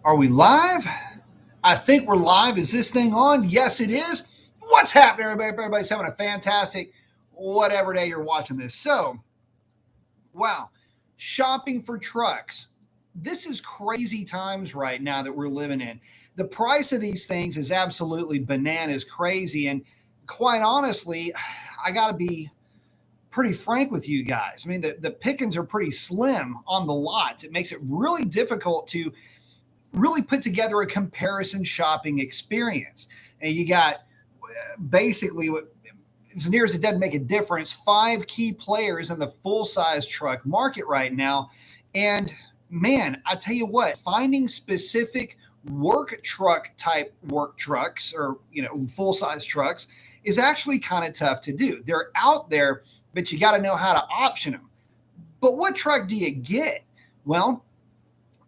Are we live? I think we're live. Is this thing on? Yes, it is. What's happening, everybody? Everybody's having a fantastic whatever day you're watching this. So, wow, shopping for trucks. This is crazy times right now that we're living in. The price of these things is absolutely bananas crazy. And quite honestly, I got to be pretty frank with you guys. I mean, the pickings are pretty slim on the lots. It makes it really difficult to really put together a comparison shopping experience. And you got basically what, as near as it doesn't make a difference, 5 key players in the full-size truck market right now. And man, I tell you what, finding specific work trucks or, full-size trucks is actually kind of tough to do. They're out there, but you got to know how to option them. But what truck do you get? Well,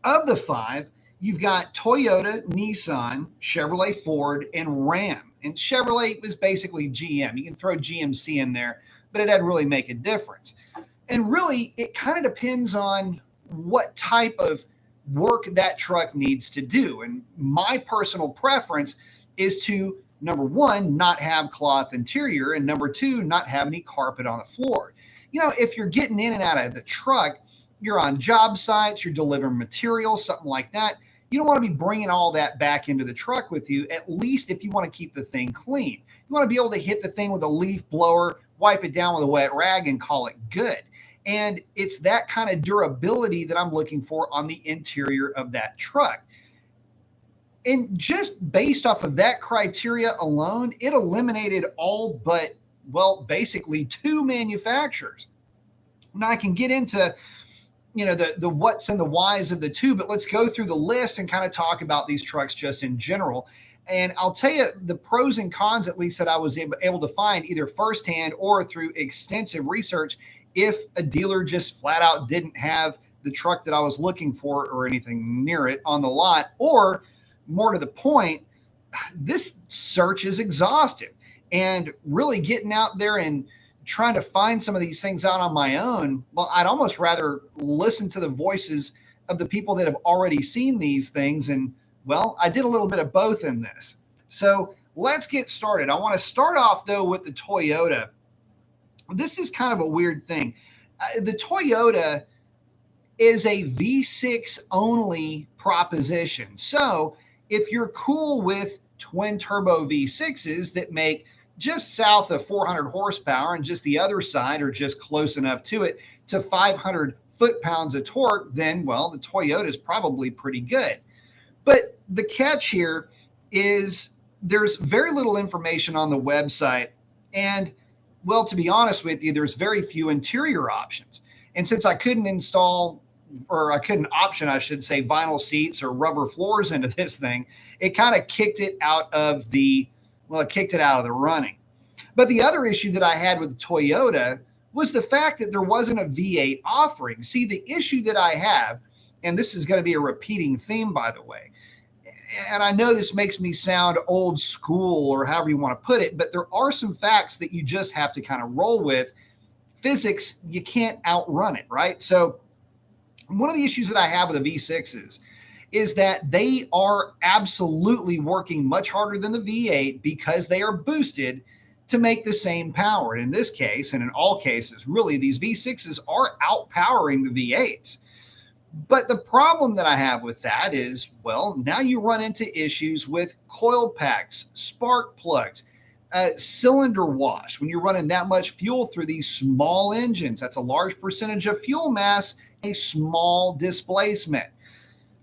of the 5, you've got Toyota, Nissan, Chevrolet, Ford, and Ram. And Chevrolet is basically GM. You can throw GMC in there, but it doesn't really make a difference. And really, it kind of depends on what type of work that truck needs to do. And my personal preference is to, number 1, not have cloth interior, and number 2, not have any carpet on the floor. If you're getting in and out of the truck, you're on job sites, you're delivering materials, something like that. You don't want to be bringing all that back into the truck with you, at least if you want to keep the thing clean. You want to be able to hit the thing with a leaf blower, wipe it down with a wet rag, and call it good. And it's that kind of durability that I'm looking for on the interior of that truck. And just based off of that criteria alone, it eliminated all but, basically 2 manufacturers. Now I can get into the what's and the whys of the 2, but let's go through the list and kind of talk about these trucks just in general. And I'll tell you the pros and cons, at least that I was able to find either firsthand or through extensive research, if a dealer just flat out didn't have the truck that I was looking for or anything near it on the lot, or more to the point, this search is exhaustive. And really getting out there and trying to find some of these things out on my own, I'd almost rather listen to the voices of the people that have already seen these things. And I did a little bit of both in this. So let's get started. I want to start off though with the Toyota. This is kind of a weird thing. The Toyota is a V6 only proposition. So if you're cool with twin turbo V6s that make just south of 400 horsepower and just the other side or just close enough to it to 500 foot-pounds of torque, then, the Toyota is probably pretty good. But the catch here is there's very little information on the website. And, to be honest with you, there's very few interior options. And since I couldn't option, I should say, vinyl seats or rubber floors into this thing, it kind of kicked it out of the running. But the other issue that I had with the Toyota was the fact that there wasn't a V8 offering. See, the issue that I have, and this is going to be a repeating theme, by the way, and I know this makes me sound old school or however you want to put it, but there are some facts that you just have to kind of roll with. Physics, you can't outrun it, right? So one of the issues that I have with the V6s is that they are absolutely working much harder than the V8 because they are boosted to make the same power. And in this case, and in all cases, really, these V6s are outpowering the V8s. But the problem that I have with that is, now you run into issues with coil packs, spark plugs, cylinder wash. When you're running that much fuel through these small engines, that's a large percentage of fuel mass, a small displacement.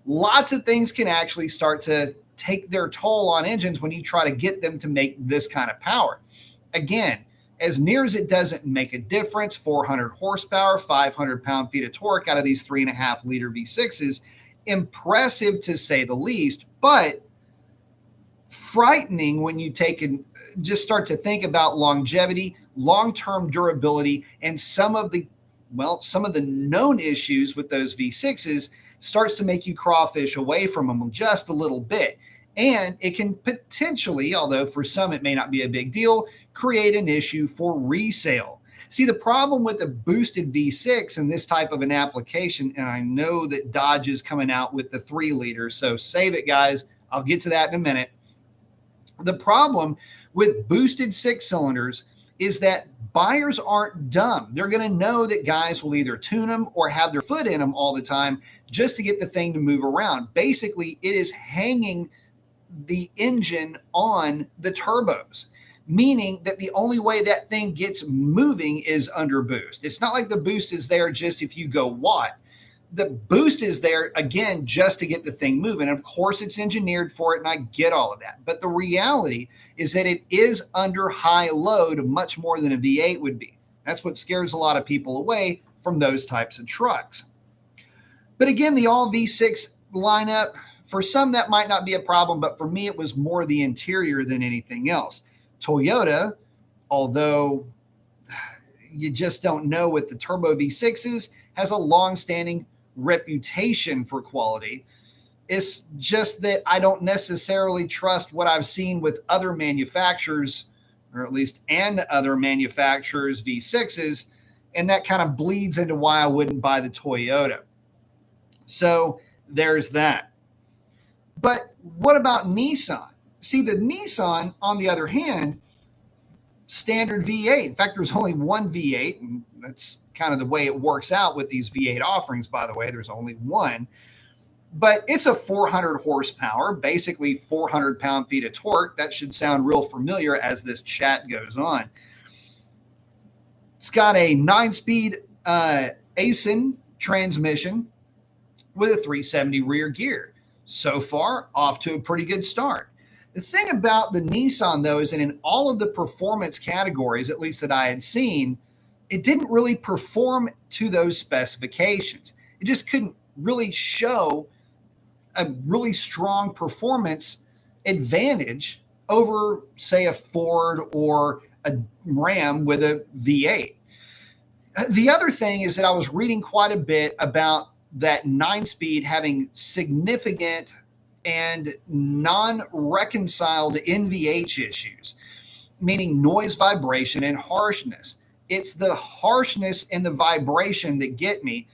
Lots of things can actually start to take their toll on engines when you try to get them to make this kind of power. Again, as near as it doesn't make a difference, 400 horsepower, 500 pound-feet of torque out of these 3.5-liter V6s, impressive to say the least, but frightening when you take and just start to think about longevity, long-term durability, and some of the known issues with those V6s starts to make you crawfish away from them just a little bit. And it can potentially, although for some it may not be a big deal, create an issue for resale. See, the problem with the boosted V6 in this type of an application, and I know that Dodge is coming out with the 3-liter, so save it, guys. I'll get to that in a minute. The problem with boosted 6-cylinders is that buyers aren't dumb. They're going to know that guys will either tune them or have their foot in them all the time just to get the thing to move around. Basically, it is hanging the engine on the turbos, meaning that the only way that thing gets moving is under boost. It's not like the boost is there just if you go watt. The boost is there, again, just to get the thing moving. And of course, it's engineered for it, and I get all of that. But the reality is that it is under high load much more than a V8 would be. That's what scares a lot of people away from those types of trucks. But again, the all V6 lineup, for some that might not be a problem, but for me, it was more the interior than anything else. Toyota, although you just don't know with the turbo V6s, has a long-standing reputation for quality. It's just that I don't necessarily trust what I've seen with other manufacturers, or at least other manufacturers' V6s, and that kind of bleeds into why I wouldn't buy the Toyota. So there's that. But what about Nissan? See, the Nissan, on the other hand, standard V8. In fact, there's only one V8, and that's kind of the way it works out with these V8 offerings, by the way. There's only one. But it's a 400 horsepower, basically 400 pound-feet of torque. That should sound real familiar as this chat goes on. It's got a 9-speed ASIN transmission with a 370 rear gear. So far, off to a pretty good start. The thing about the Nissan, though, is that in all of the performance categories, at least that I had seen, it didn't really perform to those specifications. It just couldn't really show a really strong performance advantage over, say, a Ford or a Ram with a V8. The other thing is that I was reading quite a bit about that 9-speed having significant and non-reconciled NVH issues, meaning noise, vibration, and harshness. It's the harshness and the vibration that get me.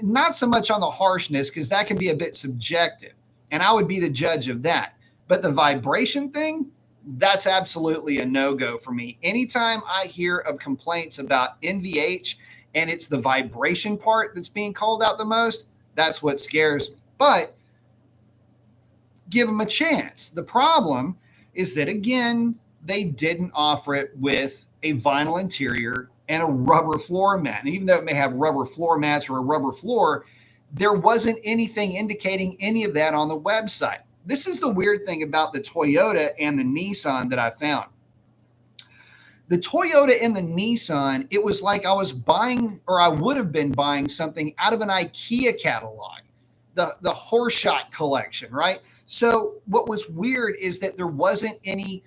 Not so much on the harshness, because that can be a bit subjective, and I would be the judge of that. But the vibration thing, that's absolutely a no-go for me. Anytime I hear of complaints about NVH and it's the vibration part that's being called out the most, that's what scares me. But give them a chance. The problem is that, again, they didn't offer it with a vinyl interior and a rubber floor mat. And even though it may have rubber floor mats or a rubber floor, there wasn't anything indicating any of that on the website. This is the weird thing about the Toyota and the Nissan that I found. The Toyota and the Nissan, it was like I was buying, or I would have been buying something out of an IKEA catalog, the Horschott collection, right? So what was weird is that there wasn't any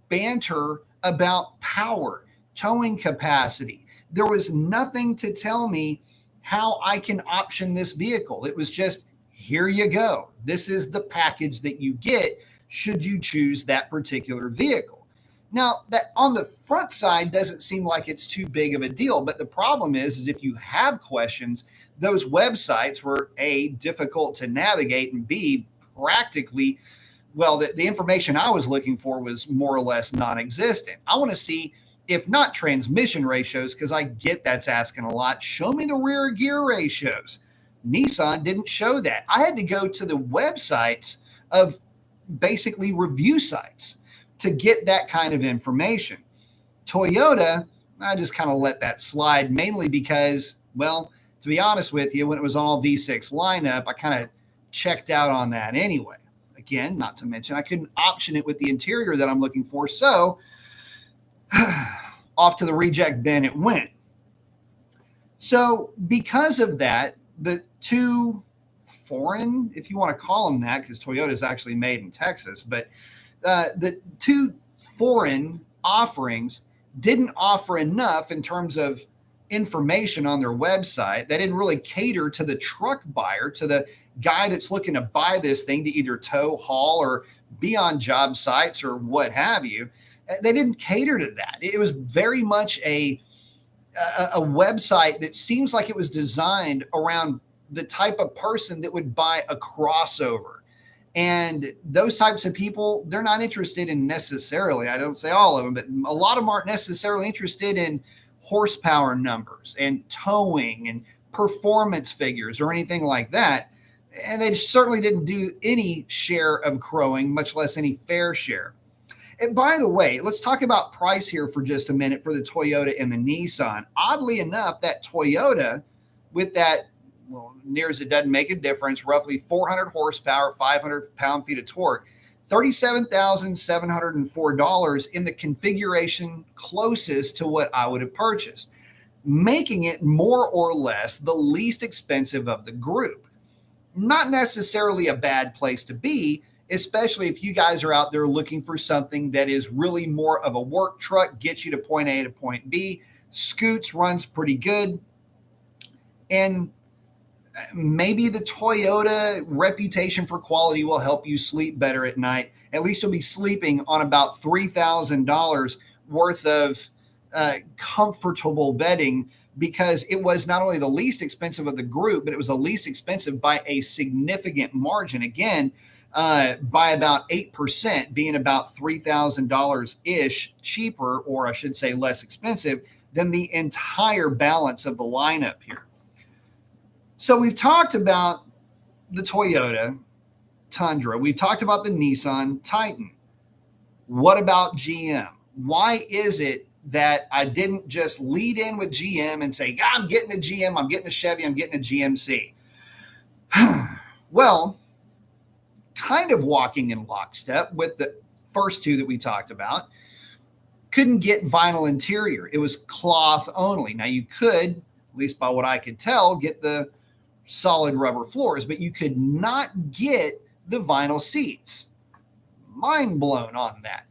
banter about power, towing capacity. There was nothing to tell me how I can option this vehicle. It was just, here you go. This is the package that you get should you choose that particular vehicle. Now, that on the front side doesn't seem like it's too big of a deal, but the problem is if you have questions, those websites were A, difficult to navigate, and B, practically, well, the information I was looking for was more or less non-existent. I want to see, if not transmission ratios, because I get that's asking a lot, show me the rear gear ratios. Nissan didn't show that. I had to go to the websites of basically review sites to get that kind of information. Toyota, I just kind of let that slide, mainly because, well, to be honest with you, when it was all V6 lineup, I kind of checked out on that anyway. Again, not to mention I couldn't option it with the interior that I'm looking for, so off to the reject bin it went. So because of that, the two foreign, if you want to call them that, because Toyota is actually made in Texas, but the two foreign offerings didn't offer enough in terms of information on their website. They didn't really cater to the truck buyer, to the guy that's looking to buy this thing to either tow, haul, or be on job sites or what have you. They didn't cater to that. It was very much a a website that seems like it was designed around the type of person that would buy a crossover. And those types of people, they're not interested in necessarily, I don't say all of them, but a lot of them aren't necessarily interested in horsepower numbers and towing and performance figures or anything like that. And they certainly didn't do any share of crowing, much less any fair share. And by the way, let's talk about price here for just a minute for the Toyota and the Nissan. Oddly enough, that Toyota with that, well, near as it doesn't make a difference, roughly 400 horsepower, 500 pound-feet of torque, $37,704 in the configuration closest to what I would have purchased, making it more or less the least expensive of the group. Not necessarily a bad place to be, especially if you guys are out there looking for something that is really more of a work truck, gets you to point A to point B, scoots, runs pretty good. And maybe the Toyota reputation for quality will help you sleep better at night. At least you'll be sleeping on about $3,000 worth of comfortable bedding, because it was not only the least expensive of the group, but it was the least expensive by a significant margin. Again, by about 8%, being about $3,000-ish cheaper, or I should say less expensive, than the entire balance of the lineup here. So we've talked about the Toyota Tundra. We've talked about the Nissan Titan. What about GM? Why is it that I didn't just lead in with GM and say, I'm getting a GM, I'm getting a Chevy, I'm getting a GMC? Well, kind of walking in lockstep with the first two that we talked about. Couldn't get vinyl interior. It was cloth only. Now you could, at least by what I could tell, get the solid rubber floors, but you could not get the vinyl seats. Mind blown on that.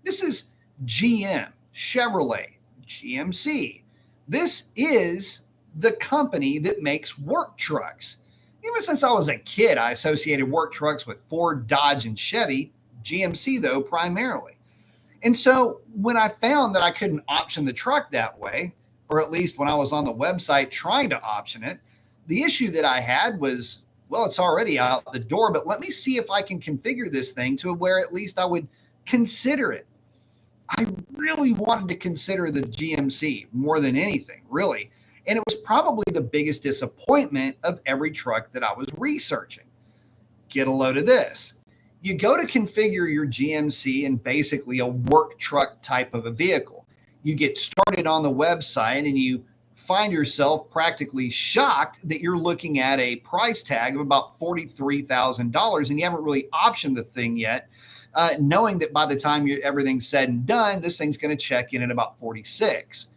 This is GM, Chevrolet, GMC. This is the company that makes work trucks. Even since I was a kid, I associated work trucks with Ford, Dodge, and Chevy, GMC though primarily. And so when I found that I couldn't option the truck that way, or at least when I was on the website trying to option it, the issue that I had was, well, it's already out the door, but let me see if I can configure this thing to where at least I would consider it. I really wanted to consider the GMC more than anything, really. And it was probably the biggest disappointment of every truck that I was researching. Get a load of this. You go to configure your GMC in basically a work truck type of a vehicle. You get started on the website and you find yourself practically shocked that you're looking at a price tag of about $43,000 and you haven't really optioned the thing yet, knowing that by the time everything's said and done, this thing's going to check in at about 46.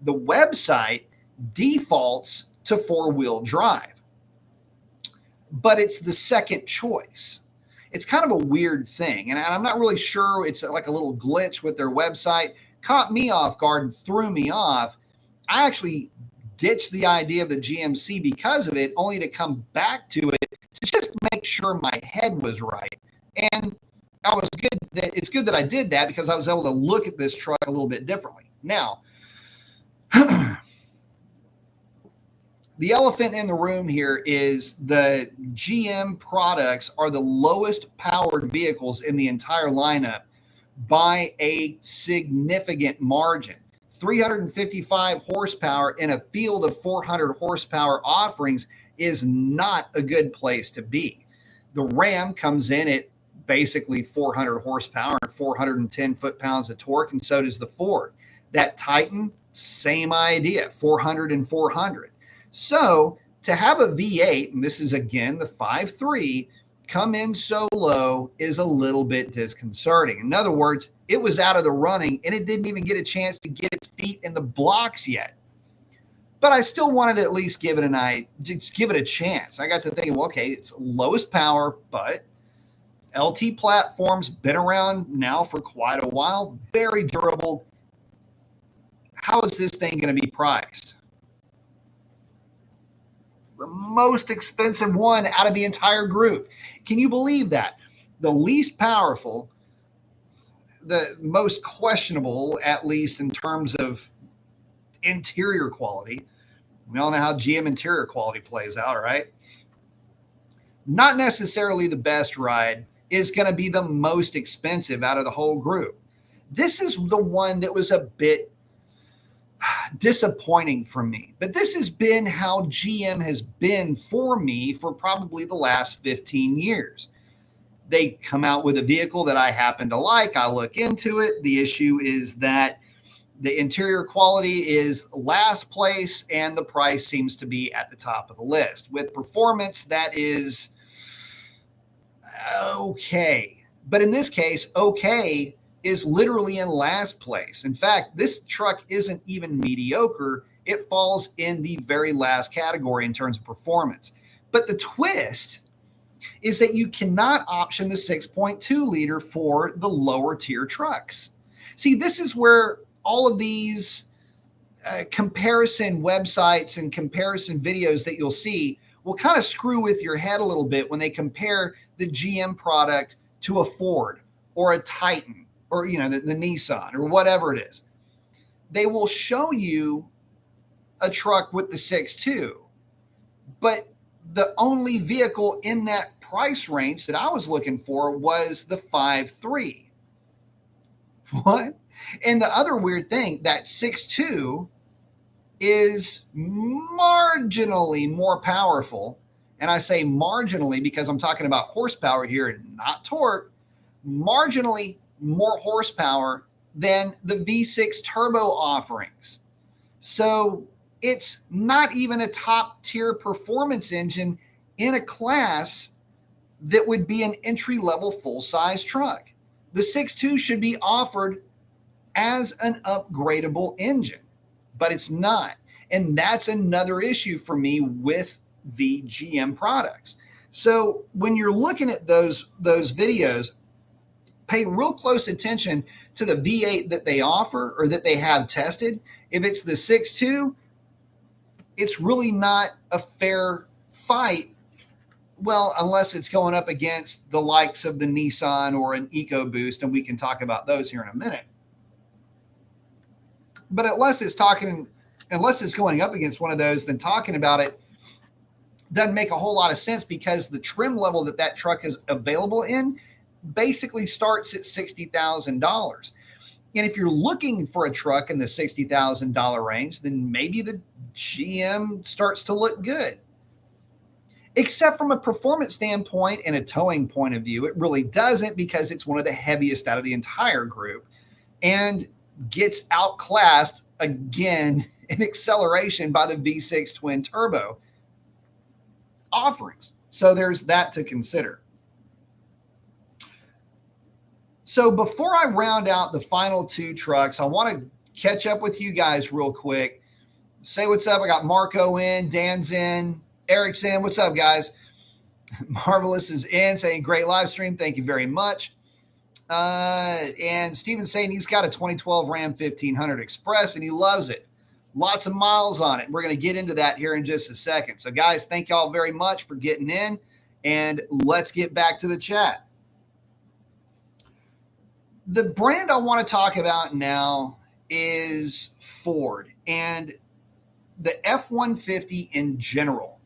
The website defaults to four-wheel drive, but it's the second choice. It's kind of a weird thing, and I'm not really sure. It's like a little glitch with their website. Caught me off guard and threw me off. I actually ditched the idea of the GMC because of it, only to come back to it to just make sure my head was right. And I was good. It's good that I did that because I was able to look at this truck a little bit differently. Now, the elephant in the room here is the GM products are the lowest powered vehicles in the entire lineup by a significant margin. 355 horsepower in a field of 400 horsepower offerings is not a good place to be. The Ram comes in at basically 400 horsepower and 410 foot-pounds of torque, and so does the Ford. That Titan, same idea, 400 and 400. So to have a V8, and this is again the 5.3, come in so low is a little bit disconcerting. In other words, it was out of the running and it didn't even get a chance to get its feet in the blocks yet. But I still wanted to at least give it a chance. I got to thinking, well, okay, it's lowest power, but LT platform's been around now for quite a while, very durable. How is this thing going to be priced? The most expensive one out of the entire group. Can you believe that? The least powerful, the most questionable, at least in terms of interior quality. We all know how GM interior quality plays out, right? Not necessarily the best ride is going to be the most expensive out of the whole group. This is the one that was a bit disappointing for me. But this has been how GM has been for me for probably the last 15 years. They come out with a vehicle that I happen to like. I look into it. The issue is that the interior quality is last place and the price seems to be at the top of the list. With performance, that is okay. But in this case, okay is literally in last place. In fact, this truck isn't even mediocre. It falls in the very last category in terms of performance. But the twist is that you cannot option the 6.2 liter for the lower tier trucks. See, this is where all of these comparison websites and comparison videos that you'll see will kind of screw with your head a little bit when they compare the GM product to a Ford or a Titan or, you know, the Nissan or whatever it is. They will show you a truck with the 6.2, but the only vehicle in that price range that I was looking for was the 5.3. What? And the other weird thing, that 6.2 is marginally more powerful. And I say marginally because I'm talking about horsepower here, not torque. Marginally more horsepower than the V6 turbo offerings. So it's not even a top tier performance engine in a class that would be an entry level full size truck. The 6.2 should be offered as an upgradable engine, but it's not. And that's another issue for me with the GM products. So when you're looking at those videos, pay real close attention to the V8 that they offer or that they have tested. If it's the 6.2, it's really not a fair fight. Well, unless it's going up against the likes of the Nissan or an EcoBoost, and we can talk about those here in a minute. But unless it's going up against one of those, then talking about it doesn't make a whole lot of sense because the trim level that truck is available in basically starts at $60,000. And if you're looking for a truck in the $60,000 range, then maybe the GM starts to look good. Except from a performance standpoint and a towing point of view, it really doesn't because it's one of the heaviest out of the entire group and gets outclassed again in acceleration by the V6 twin turbo offerings. So there's that to consider. So before I round out the final two trucks, I want to catch up with you guys real quick. Say what's up. I got Marco in, Dan's in, Eric's in. What's up, guys? Marvelous is in, saying great live stream. Thank you very much. And Steven's saying he's got a 2012 Ram 1500 Express and he loves it. Lots of miles on it. We're going to get into that here in just a second. So, guys, thank y'all very much for getting in, and let's get back to the chat. The brand I want to talk about now is Ford and the F-150 in general.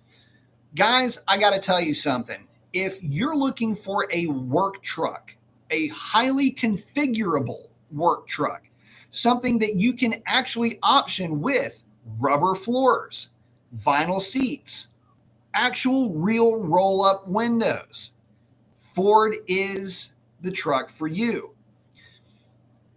Guys, I got to tell you something. If you're looking for a work truck, a highly configurable work truck, something that you can actually option with rubber floors, vinyl seats, actual real roll-up windows, Ford is the truck for you.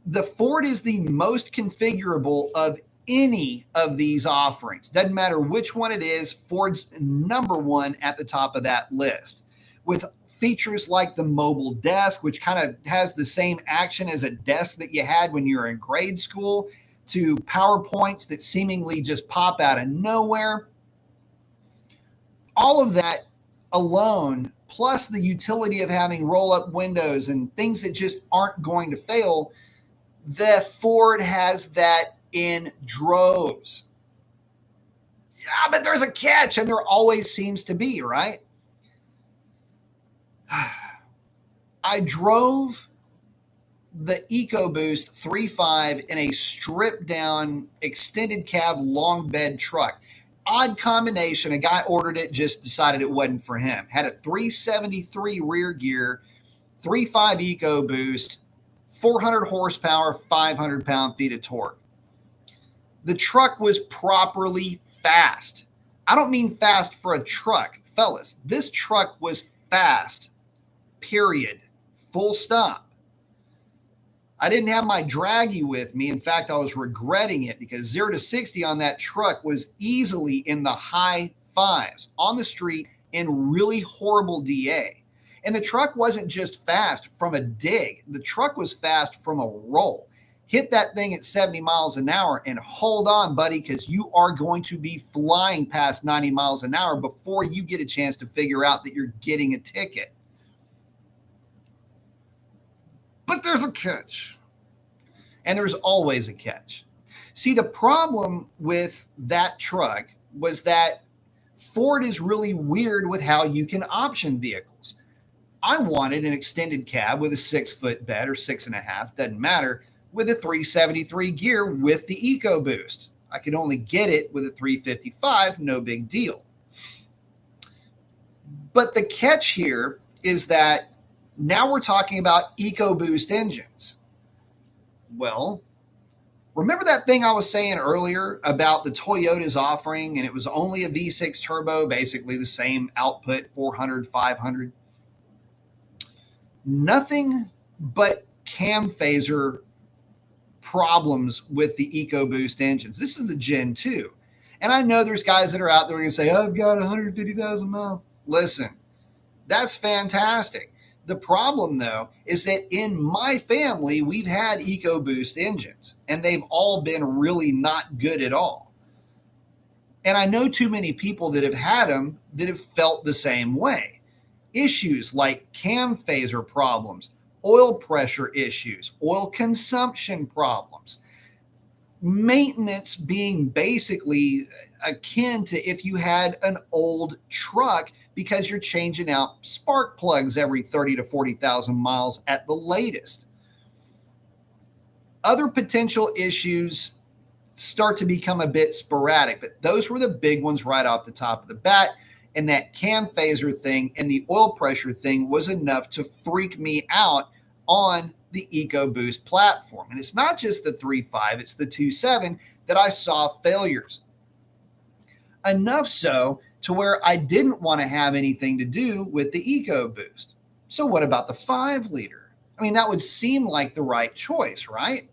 The Ford is the most configurable of any of these offerings. Doesn't matter which one it is, Ford's number one at the top of that list. With features like the mobile desk, which kind of has the same action as a desk that you had when you were in grade school, to PowerPoints that seemingly just pop out of nowhere. All of that alone, plus the utility of having roll-up windows and things that just aren't going to fail, the Ford has that in droves. Yeah, but there's a catch, and there always seems to be, right? I drove the EcoBoost 3.5 in a stripped down extended cab long bed truck. Odd combination. A guy ordered it, just decided it wasn't for him. Had a 373 rear gear, 3.5 EcoBoost, 400 horsepower, 500 pound-feet of torque. The truck was properly fast. I don't mean fast for a truck, fellas. This truck was fast, period, full stop. I didn't have my draggy with me. In fact, I was regretting it because 0 to 60 on that truck was easily in the high fives on the street in really horrible DA. And the truck wasn't just fast from a dig. The truck was fast from a roll. Hit that thing at 70 miles an hour and hold on, buddy, because you are going to be flying past 90 miles an hour before you get a chance to figure out that you're getting a ticket. But there's a catch. And there's always a catch. See, the problem with that truck was that Ford is really weird with how you can option vehicles. I wanted an extended cab with a 6-foot bed or 6.5, doesn't matter, with a 373 gear with the EcoBoost. I could only get it with a 355, no big deal. But the catch here is that now we're talking about EcoBoost engines. Well, remember that thing I was saying earlier about the Toyota's offering, and it was only a V6 turbo, basically the same output, 400, 500. Nothing but cam phaser problems with the EcoBoost engines. This is the Gen 2. And I know there's guys that are out there going to say, I've got 150,000 miles. Listen, that's fantastic. The problem, though, is that in my family, we've had EcoBoost engines, and they've all been really not good at all. And I know too many people that have had them that have felt the same way. Issues like cam phaser problems, oil pressure issues, oil consumption problems, maintenance being basically akin to if you had an old truck because you're changing out spark plugs every 30 to 40,000 miles at the latest. Other potential issues start to become a bit sporadic, but those were the big ones right off the top of the bat. And that cam phaser thing and the oil pressure thing was enough to freak me out on the EcoBoost platform. And it's not just the 3.5, it's the 2.7 that I saw failures. Enough so to where I didn't want to have anything to do with the EcoBoost. So what about the 5-liter? I mean, that would seem like the right choice, right?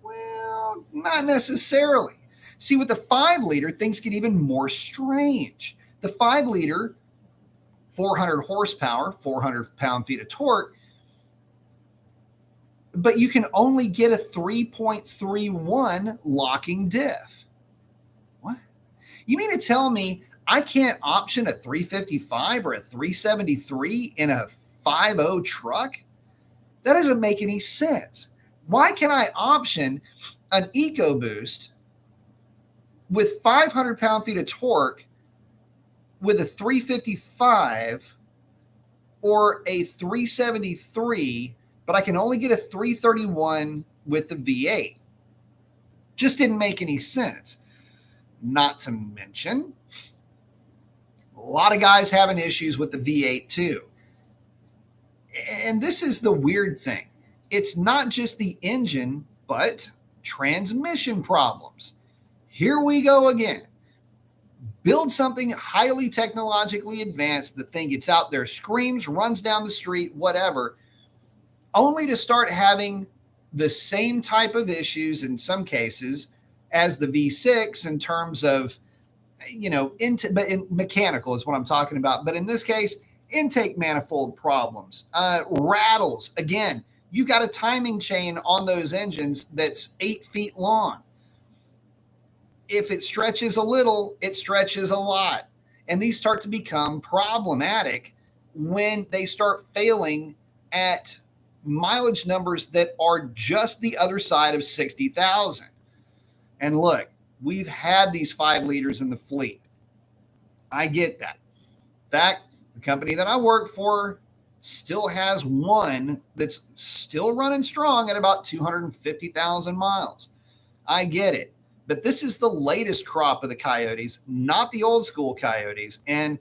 Well, not necessarily. See, with the 5-liter, things get even more strange. The 5-liter, 400 horsepower, 400 pound-feet of torque, but you can only get a 3.31 locking diff. What? You mean to tell me I can't option a 355 or a 373 in a 5.0 truck? That doesn't make any sense. Why can I option an EcoBoost with 500 pound-feet of torque with a 355 or a 373, but I can only get a 331 with the V8? Just didn't make any sense. Not to mention, a lot of guys having issues with the V8 too. And this is the weird thing. It's not just the engine, but transmission problems. Here we go again. Build something highly technologically advanced. The thing gets out there, screams, runs down the street, whatever, only to start having the same type of issues in some cases as the V6 in terms of, but in mechanical is what I'm talking about. But in this case, intake manifold problems, rattles. Again, you've got a timing chain on those engines that's 8 feet long. If it stretches a little, it stretches a lot. And these start to become problematic when they start failing at mileage numbers that are just the other side of 60,000. And look, we've had these 5-liters in the fleet. I get that. In fact, the company that I work for still has one that's still running strong at about 250,000 miles. I get it. But this is the latest crop of the Coyotes, not the old school Coyotes. And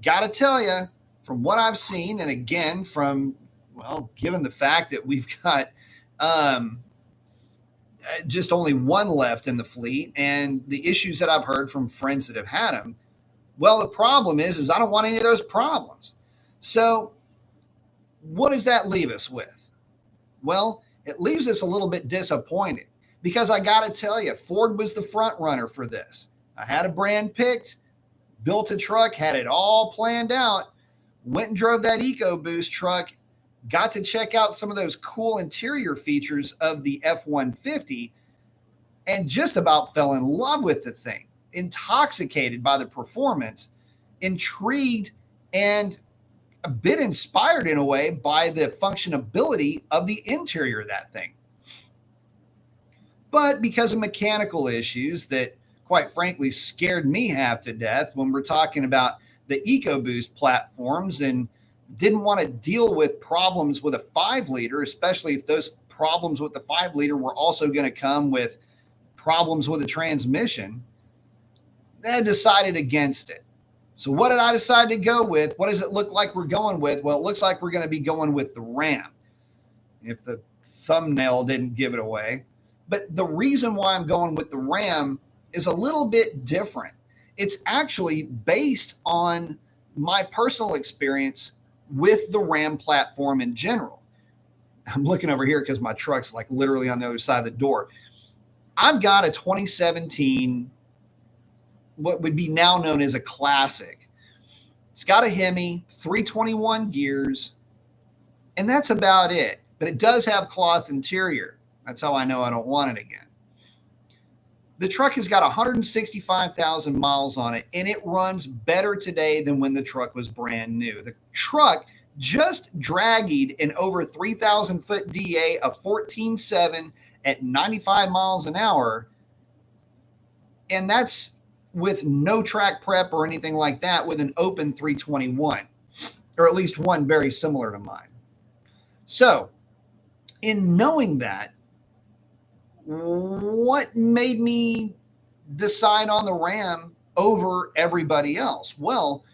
got to tell you, from what I've seen, and again, from, well, given the fact that we've got just only one left in the fleet and the issues that I've heard from friends that have had them, well, the problem is I don't want any of those problems. So what does that leave us with? Well, it leaves us a little bit disappointed because I got to tell you, Ford was the front runner for this. I had a brand picked, built a truck, had it all planned out, went and drove that EcoBoost truck, got to check out some of those cool interior features of the F-150, and just about fell in love with the thing, intoxicated by the performance, intrigued, and a bit inspired in a way by the functionability of the interior of that thing. But because of mechanical issues that, quite frankly, scared me half to death when we're talking about the EcoBoost platforms and didn't want to deal with problems with a 5-liter, especially if those problems with the 5-liter were also going to come with problems with the transmission, I decided against it. So what did I decide to go with? What does it look like we're going with? Well, it looks like we're going to be going with the Ram, if the thumbnail didn't give it away. But the reason why I'm going with the Ram is a little bit different. It's actually based on my personal experience with the Ram platform in general. I'm looking over here because my truck's like literally on the other side of the door. I've got a 2017, what would be now known as a classic. It's got a Hemi, 321 gears, and that's about it. But it does have cloth interior. That's how I know I don't want it again. The truck has got 165,000 miles on it, and it runs better today than when the truck was brand new. The truck just dragged an over 3,000 foot DA of 14.7 at 95 miles an hour, and that's with no track prep or anything like that, with an open 321, or at least one very similar to mine. So, in knowing that, what made me decide on the Ram over everybody else? Well,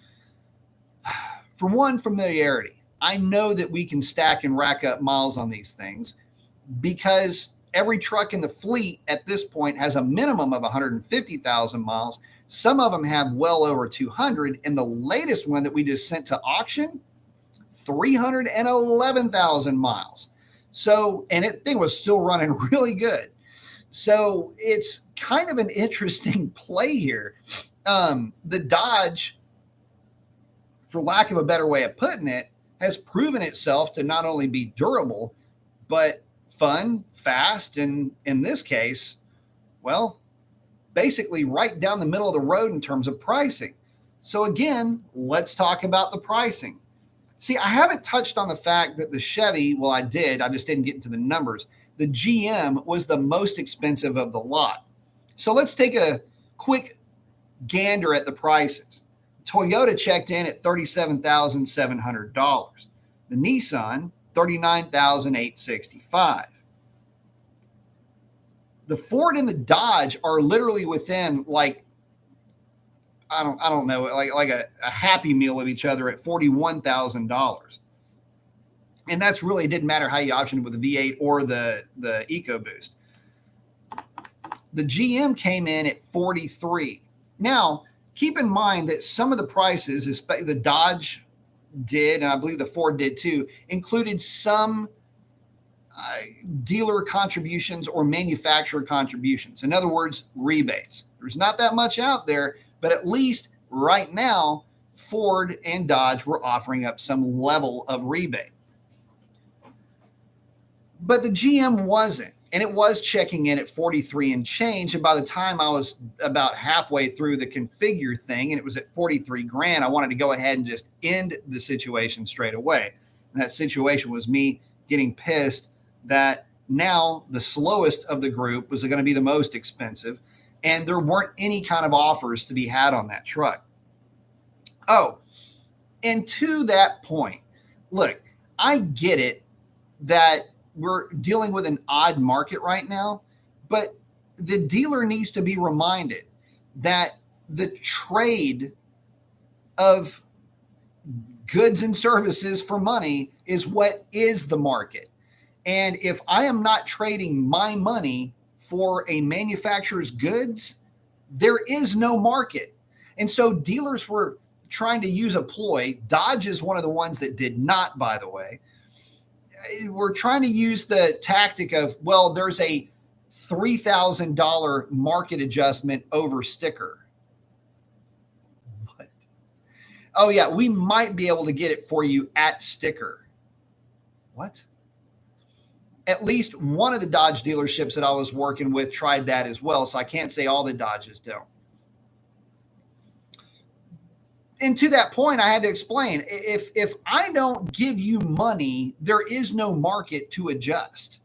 for one, familiarity. I know that we can stack and rack up miles on these things because every truck in the fleet at this point has a minimum of 150,000 miles. Some of them have well over 200. And the latest one that we just sent to auction, 311,000 miles. So, and it thing was still running really good. So it's kind of an interesting play here. The Dodge, for lack of a better way of putting it, has proven itself to not only be durable, but fun, fast, and in this case, well, basically right down the middle of the road in terms of pricing. So again, let's talk about the pricing. See, I haven't touched on the fact that the Chevy, well, I did, I just didn't get into the numbers. The GM was the most expensive of the lot. So let's take a quick gander at the prices. Toyota checked in at $37,700. The Nissan, $39,865. The Ford and the Dodge are literally within like, I don't know, like a Happy Meal of each other at $41,000. And that's really, it didn't matter how you optioned with the V8 or the EcoBoost. The GM came in at 43. Now, keep in mind that some of the prices, the Dodge did, and I believe the Ford did too, included some dealer contributions or manufacturer contributions. In other words, rebates. There's not that much out there, but at least right now, Ford and Dodge were offering up some level of rebate. But the GM wasn't, and it was checking in at 43 and change. And by the time I was about halfway through the configure thing and it was at 43 grand, I wanted to go ahead and just end the situation straight away. And that situation was me getting pissed that now the slowest of the group was going to be the most expensive, and there weren't any kind of offers to be had on that truck. Oh, and to that point, look, I get it that we're dealing with an odd market right now, but the dealer needs to be reminded that the trade of goods and services for money is what is the market. And if I am not trading my money for a manufacturer's goods, there is no market. And so dealers were trying to use a ploy. Dodge is one of the ones that did not, by the way. We're trying to use the tactic of, well, there's a $3,000 market adjustment over sticker. What? Oh, yeah, we might be able to get it for you at sticker. What? At least one of the Dodge dealerships that I was working with tried that as well, so I can't say all the Dodges don't. And to that point, I had to explain, if I don't give you money, there is no market to adjust.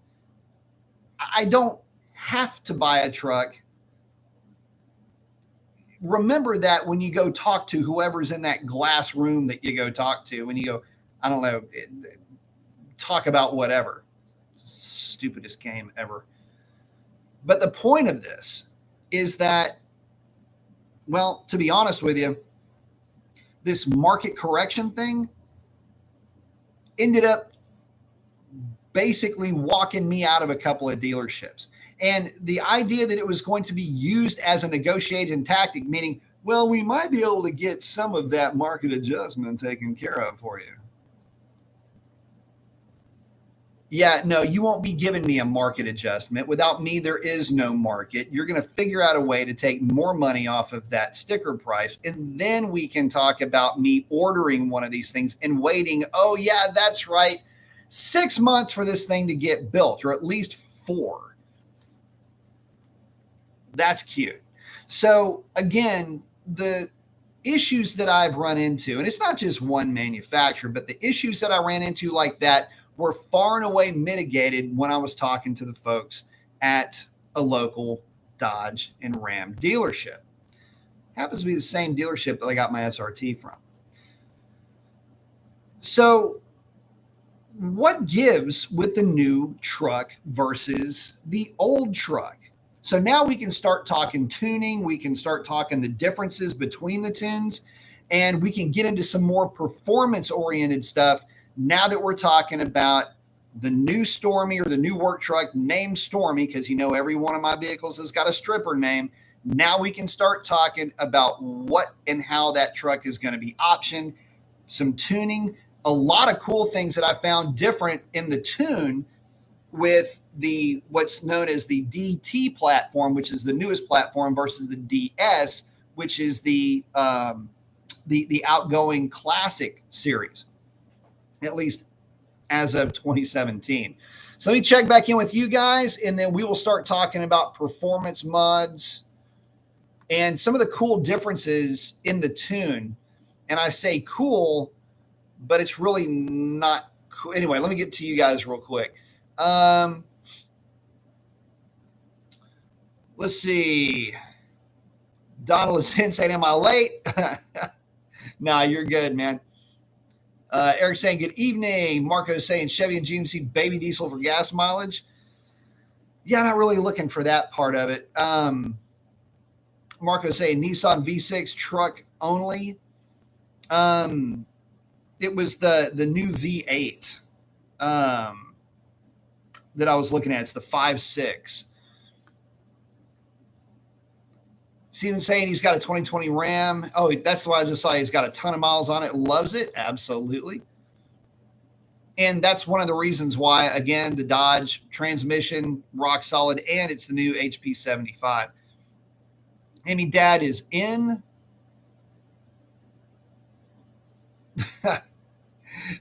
I don't have to buy a truck. Remember that when you go talk to whoever's in that glass room that you go talk to, when you go, I don't know, talk about whatever. Stupidest game ever. But the point of this is that, well, to be honest with you, this market correction thing ended up basically walking me out of a couple of dealerships. And the idea that it was going to be used as a negotiating tactic, meaning, well, we might be able to get some of that market adjustment taken care of for you. Yeah, no, you won't be giving me a market adjustment. Without me, there is no market. You're going to figure out a way to take more money off of that sticker price. And then we can talk about me ordering one of these things and waiting. Oh, yeah, that's right. 6 months for this thing to get built, or at least 4. That's cute. So again, the issues that I've run into, and it's not just one manufacturer, but the issues that I ran into like that were far and away mitigated when I was talking to the folks at a local Dodge and Ram dealership. Happens to be the same dealership that I got my SRT from. So what gives with the new truck versus the old truck? So now we can start talking tuning. We can start talking the differences between the tunes, and we can get into some more performance-oriented stuff now that we're talking about the new Stormy, or the new work truck named Stormy, because you know every one of my vehicles has got a stripper name. Now we can start talking about what and how that truck is going to be optioned, some tuning, a lot of cool things that I found different in the tune with the what's known as the DT platform, which is the newest platform, versus the DS, which is the outgoing classic series, at least as of 2017. So let me check back in with you guys, and then we will start talking about performance mods and some of the cool differences in the tune. And I say cool, but it's really not cool. Anyway, let me get to you guys real quick. Let's see. Donald is in saying, am I late? Nah, you're good, man. Eric saying, good evening. Marco saying, Chevy and GMC baby diesel for gas mileage. Yeah, not really looking for that part of it. Marco saying, Nissan V6 truck only. It was the new V8 that I was looking at. It's the 5.6. Steven saying he's got a 2020 Ram. Oh, that's why I just saw he's got a ton of miles on it. Loves it. Absolutely. And that's one of the reasons why, again, the Dodge transmission, rock solid, and it's the new HP 75. Amy Dad is in.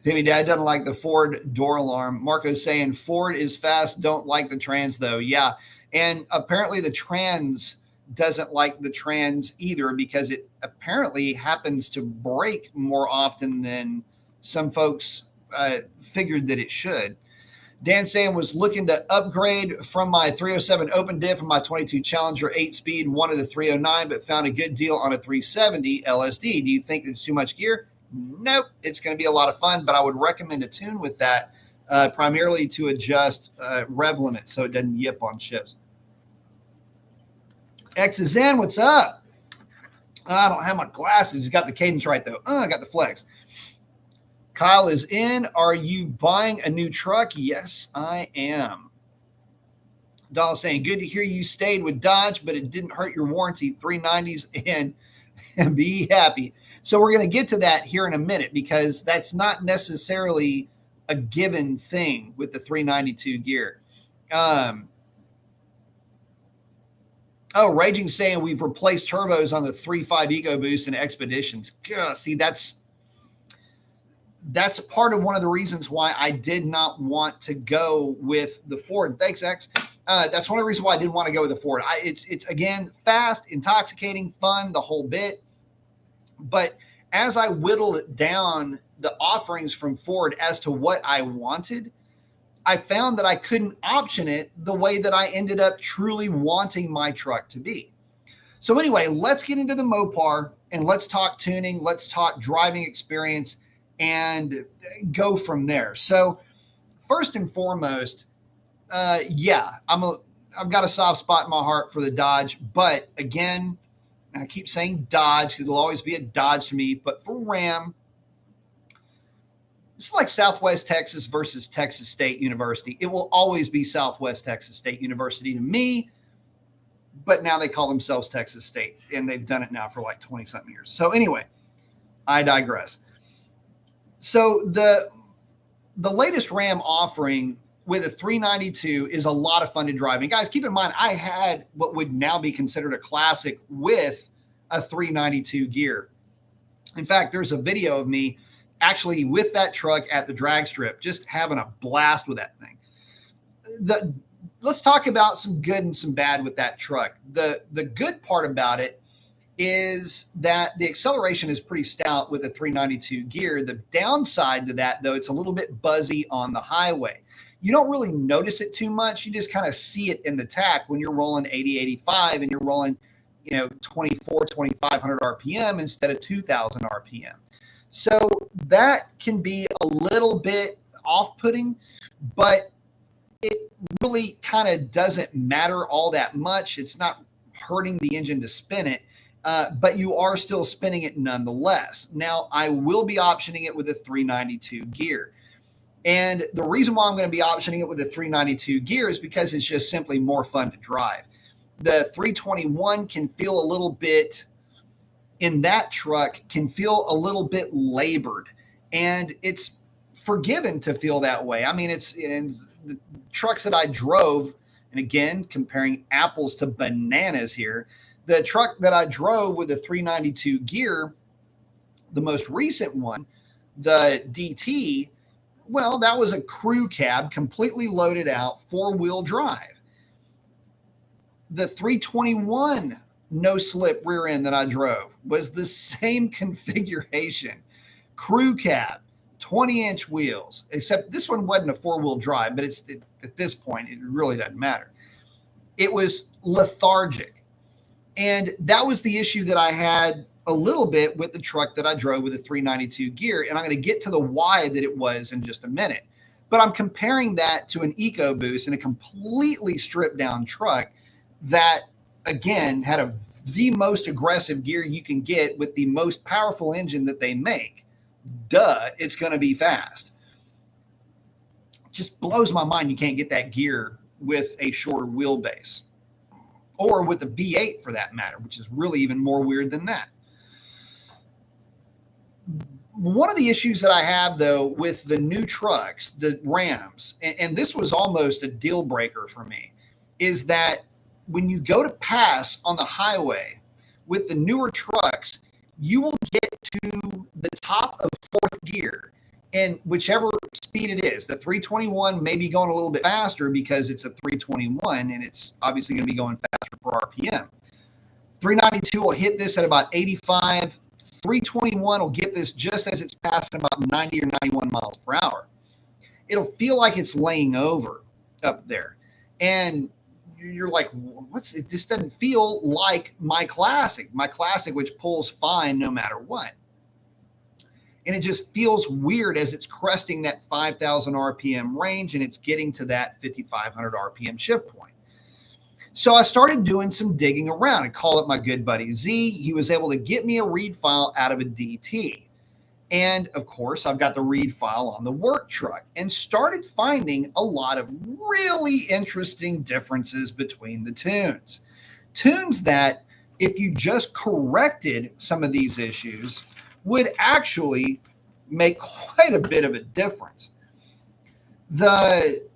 Amy Dad doesn't like the Ford door alarm. Marco's saying Ford is fast, don't like the trans, though. Yeah. And apparently the trans doesn't like the trans either, because it apparently happens to break more often than some folks figured that it should. Dan saying was looking to upgrade from my 307 open diff and my 22 Challenger 8-speed, wanted the 309, but found a good deal on a 370 LSD. Do you think it's too much gear? Nope, it's going to be a lot of fun, but I would recommend a tune with that, primarily to adjust rev limit so it doesn't yip on shifts. X is in. What's up? I don't have my glasses. He's got the cadence right, though. I got the flex. Kyle is in. Are you buying a new truck? Yes, I am. Doll saying, good to hear you stayed with Dodge, but it didn't hurt your warranty. 390s and be happy. So we're going to get to that here in a minute, because that's not necessarily a given thing with the 392 gear. Raging saying we've replaced turbos on the 3.5 EcoBoost and Expeditions. See, that's part of one of the reasons why I did not want to go with the Ford. Thanks, X. That's one of the reasons why I didn't want to go with the Ford. It's again, fast, intoxicating, fun, the whole bit. But as I whittled down the offerings from Ford as to what I wanted, I found that I couldn't option it the way that I ended up truly wanting my truck to be. So anyway, let's get into the Mopar and let's talk tuning. Let's talk driving experience and go from there. So first and foremost, I've got a soft spot in my heart for the Dodge, but again, I keep saying Dodge because it'll always be a Dodge to me, but for Ram, it's like Southwest Texas versus Texas State University. It will always be Southwest Texas State University to me, but now they call themselves Texas State, and they've done it now for like 20-something years. So anyway, I digress. So the latest Ram offering with a 392 is a lot of fun to drive. And guys, keep in mind, I had what would now be considered a classic with a 392 gear. In fact, there's a video of me actually with that truck at the drag strip, just having a blast with that thing. Let's talk about some good and some bad with that truck. The good part about it is that the acceleration is pretty stout with a 392 gear. The downside to that, though, it's a little bit buzzy on the highway. You don't really notice it too much. You just kind of see it in the tach when you're rolling 80, 85 and you're rolling, 2,500 RPM instead of 2,000 RPM. So that can be a little bit off-putting, but it really kind of doesn't matter all that much. It's not hurting the engine to spin it, but you are still spinning it nonetheless. Now, I will be optioning it with a 392 gear. And the reason why I'm going to be optioning it with a 392 gear is because it's just simply more fun to drive. The 321 can feel a little bit, in that truck, can feel a little bit labored. And it's forgiven to feel that way. I mean, it's in the trucks that I drove, and again, comparing apples to bananas here, the truck that I drove with a 392 gear, the most recent one, the DT, well, that was a crew cab, completely loaded out, four-wheel drive. The 321 no-slip rear end that I drove was the same configuration. Crew cab, 20-inch wheels, except this one wasn't a four-wheel drive, but at this point, it really doesn't matter. It was lethargic. And that was the issue that I had a little bit with the truck that I drove with a 392 gear. And I'm going to get to the why that it was in just a minute. But I'm comparing that to an EcoBoost and a completely stripped down truck that, again, had the most aggressive gear you can get with the most powerful engine that they make. Duh, it's going to be fast. Just blows my mind you can't get that gear with a shorter wheelbase, or with a V8 for that matter, which is really even more weird than that. One of the issues that I have, though, with the new trucks, the Rams, and this was almost a deal breaker for me, is that when you go to pass on the highway with the newer trucks, you will get to the top of fourth gear, and whichever speed it is. The 321 may be going a little bit faster because it's a 321, and it's obviously going to be going faster per RPM. 392 will hit this at about 85. 321 will get this just as it's passing about 90 or 91 miles per hour. It'll feel like it's laying over up there. And you're like, it just doesn't feel like my classic, which pulls fine no matter what. And it just feels weird as it's cresting that 5,000 RPM range and it's getting to that 5,500 RPM shift point. So I started doing some digging around. I call it my good buddy Z. He was able to get me a read file out of a DT. And of course, I've got the read file on the work truck and started finding a lot of really interesting differences between the tunes. Tunes that, if you just corrected some of these issues, would actually make quite a bit of a difference.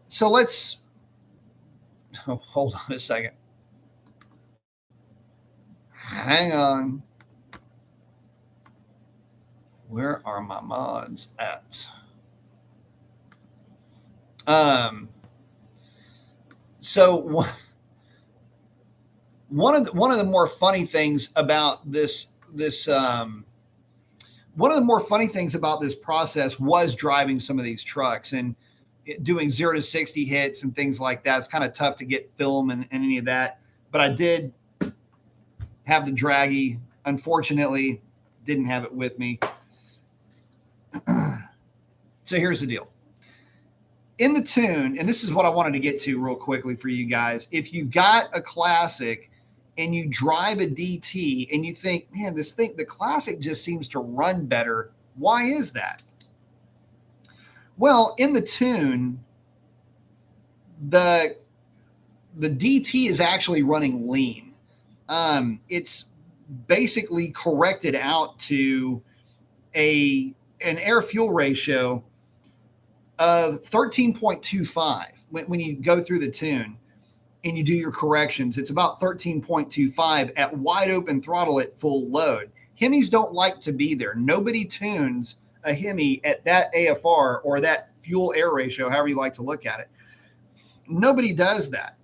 So let's hold on a second. Hang on. Where are my mods at? So one of the more funny things about this one of the more funny things about this process was driving some of these trucks and doing 0 to 60 hits and things like that. It's kind of tough to get film and any of that, but I did have the Draggy. Unfortunately, didn't have it with me. So here's the deal. In the tune, and this is what I wanted to get to real quickly for you guys. If you've got a classic and you drive a DT and you think, man, the classic just seems to run better. Why is that? Well, in the tune, the DT is actually running lean. It's basically corrected out to an air fuel ratio of 13.25 when you go through the tune and you do your corrections. It's about 13.25 at wide open throttle at full load. Hemis don't like to be there. Nobody tunes a Hemi at that AFR or that fuel air ratio, however you like to look at it. Nobody does that.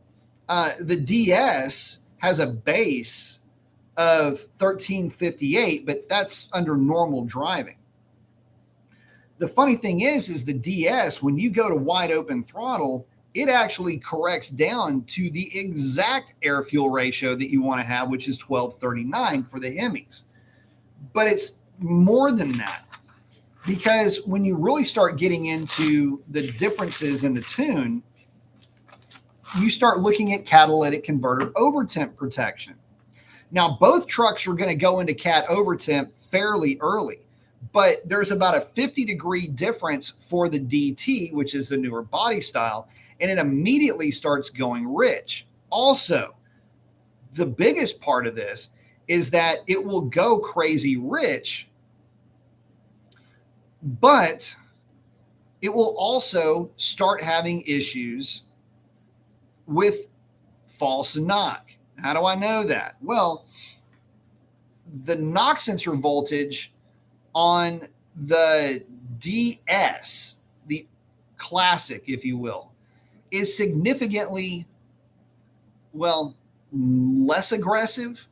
The DS has a base of 1358, but that's under normal driving. The funny thing is the DS, when you go to wide open throttle, it actually corrects down to the exact air fuel ratio that you want to have, which is 1239 for the Hemis. But it's more than that, because when you really start getting into the differences in the tune, you start looking at catalytic converter overtemp protection. Now, both trucks are going to go into cat overtemp fairly early, but there's about a 50-degree difference for the DT, which is the newer body style, and it immediately starts going rich. Also, the biggest part of this is that it will go crazy rich, but it will also start having issues with false knock. How do I know that? Well, the knock sensor voltage on the DS, the classic, if you will, is significantly, less aggressive.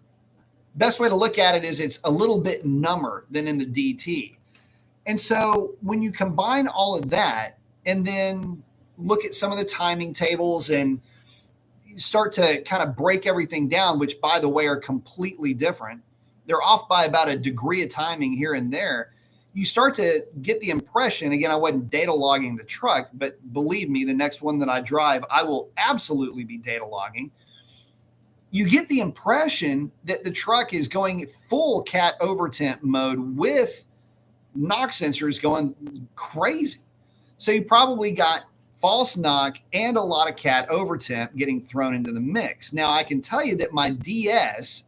Best way to look at it is it's a little bit number than in the DT. And so when you combine all of that and then look at some of the timing tables and you start to kind of break everything down, which, by the way, are completely different. They're off by about a degree of timing here and there. You start to get the impression, again, I wasn't data logging the truck, but believe me, the next one that I drive, I will absolutely be data logging. You get the impression that the truck is going full cat overtemp mode with knock sensors going crazy. So you probably got false knock and a lot of cat overtemp getting thrown into the mix. Now, I can tell you that my DS,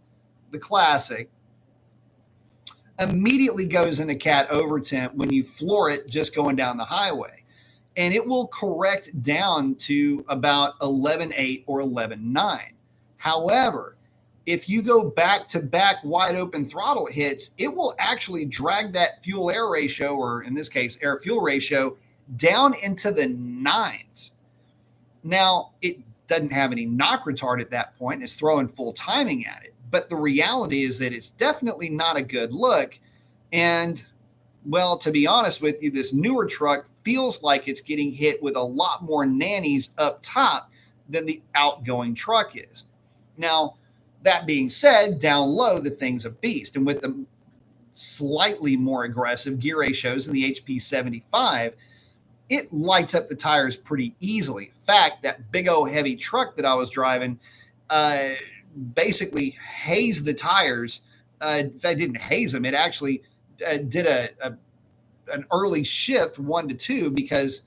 the classic, immediately goes into cat overtemp when you floor it just going down the highway. And it will correct down to about 11.8 or 11.9. However, if you go back to back wide open throttle hits, it will actually drag that fuel air ratio, or in this case, air fuel ratio, down into the 9s. Now, it doesn't have any knock retard at that point. It's throwing full timing at it. But the reality is that it's definitely not a good look. And, well, to be honest with you, this newer truck feels like it's getting hit with a lot more nannies up top than the outgoing truck is. Now, that being said, down low, the thing's a beast. And with the slightly more aggressive gear ratios in the HP 75, it lights up the tires pretty easily. In fact, that big old heavy truck that I was driving basically hazed the tires. In fact, didn't haze them. It actually did an early shift 1 to 2 because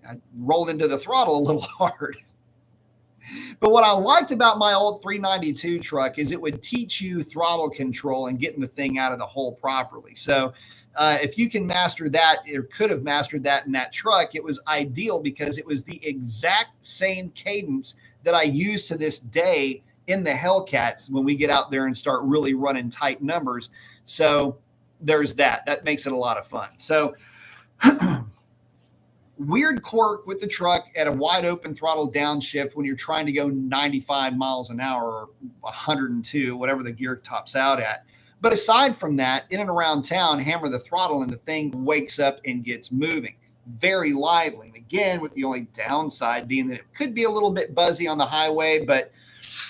I rolled into the throttle a little hard. But what I liked about my old 392 truck is it would teach you throttle control and getting the thing out of the hole properly. So if you can master that, or could have mastered that in that truck, it was ideal because it was the exact same cadence that I use to this day in the Hellcats when we get out there and start really running tight numbers. So there's that. That makes it a lot of fun. So weird quirk with the truck at a wide open throttle downshift when you're trying to go 95 miles an hour or 102, whatever the gear tops out at. But aside from that, in and around town, hammer the throttle and the thing wakes up and gets moving. Very lively. And again, with the only downside being that it could be a little bit buzzy on the highway, but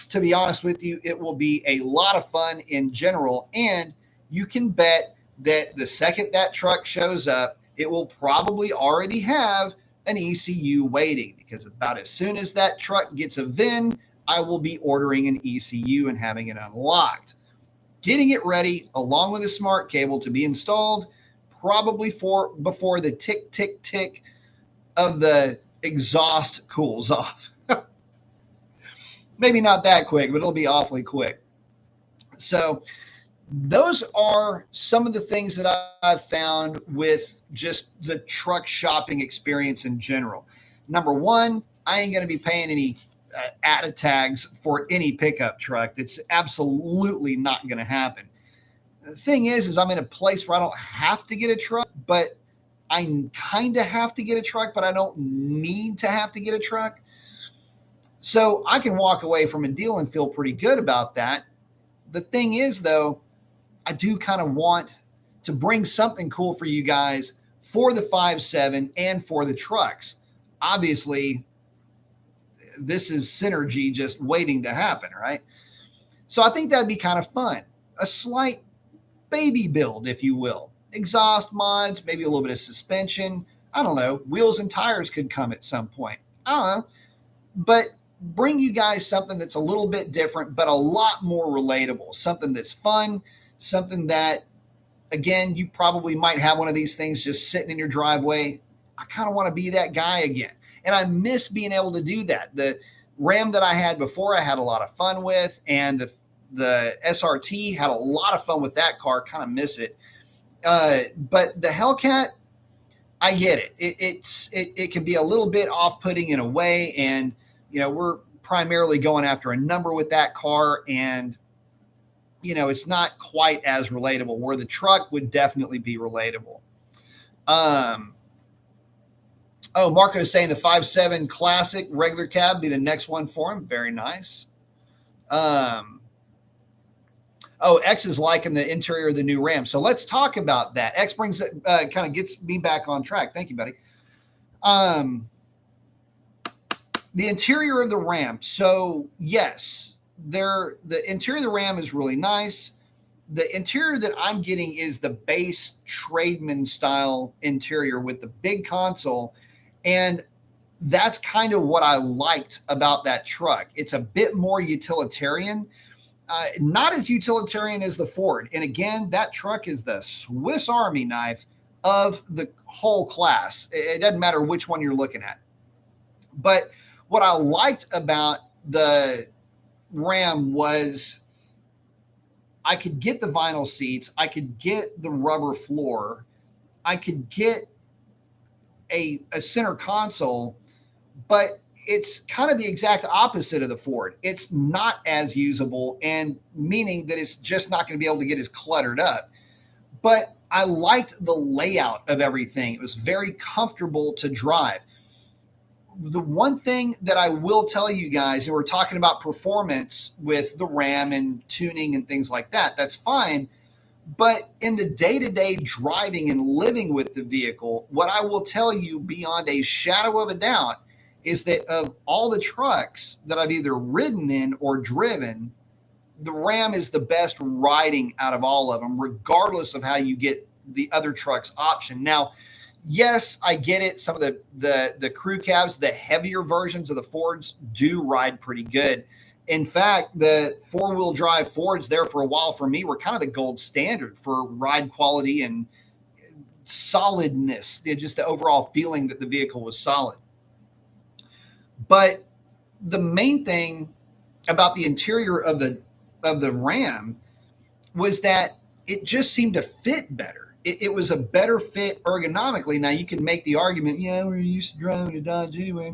to be honest with you, it will be a lot of fun in general. And you can bet that the second that truck shows up, it will probably already have an ECU waiting, because about as soon as that truck gets a VIN, I will be ordering an ECU and having it unlocked. Getting it ready along with a smart cable to be installed probably before the tick, tick, tick of the exhaust cools off. Maybe not that quick, but it'll be awfully quick. So those are some of the things that I've found with just the truck shopping experience in general. Number one, I ain't going to be paying any ATA tags for any pickup truck. That's absolutely not going to happen. The thing is I'm in a place where I don't have to get a truck, but I kind of have to get a truck, but I don't need to have to get a truck. So I can walk away from a deal and feel pretty good about that. The thing is, though, I do kind of want to bring something cool for you guys for the 5.7 and for the trucks. Obviously, this is synergy just waiting to happen, right? So I think that'd be kind of fun. A slight baby build, if you will. Exhaust mods, maybe a little bit of suspension. I don't know. Wheels and tires could come at some point. I don't know. But bring you guys something that's a little bit different, but a lot more relatable. Something that's fun. Something that, again, you probably might have one of these things just sitting in your driveway. I kind of want to be that guy again. And I miss being able to do that. The Ram that I had before, I had a lot of fun with. And the SRT, had a lot of fun with that car. Kind of miss it. But the Hellcat, I get it. It can be a little bit off-putting in a way. And, we're primarily going after a number with that car. And it's not quite as relatable, where the truck would definitely be relatable. Marco's saying the 5.7 classic regular cab be the next one for him. Very nice. X is liking the interior of the new Ram. So let's talk about that. X brings it, kind of gets me back on track. Thank you, buddy. The interior of the Ram. So yes, the interior of the Ram is really nice. The interior that I'm getting is the base Trademan style interior with the big console. And that's kind of what I liked about that truck. It's a bit more utilitarian, not as utilitarian as the Ford. And again, that truck is the Swiss Army knife of the whole class. It doesn't matter which one you're looking at. But what I liked about the Ram was I could get the vinyl seats. I could get the rubber floor. I could get a center console, but it's kind of the exact opposite of the Ford. It's not as usable, and meaning that it's just not going to be able to get as cluttered up. But I liked the layout of everything. It was very comfortable to drive. The one thing that I will tell you guys, and we're talking about performance with the Ram and tuning and things like that, that's fine. But in the day-to-day driving and living with the vehicle, what I will tell you beyond a shadow of a doubt is that of all the trucks that I've either ridden in or driven, the Ram is the best riding out of all of them, regardless of how you get the other truck's option. Now, yes, I get it. Some of the crew cabs, the heavier versions of the Fords do ride pretty good. In fact, the four-wheel drive Fords there for a while for me were kind of the gold standard for ride quality and solidness, just the overall feeling that the vehicle was solid. But the main thing about the interior of the Ram was that it just seemed to fit better. It was a better fit ergonomically. Now you can make the argument, yeah, we're used to driving a Dodge anyway.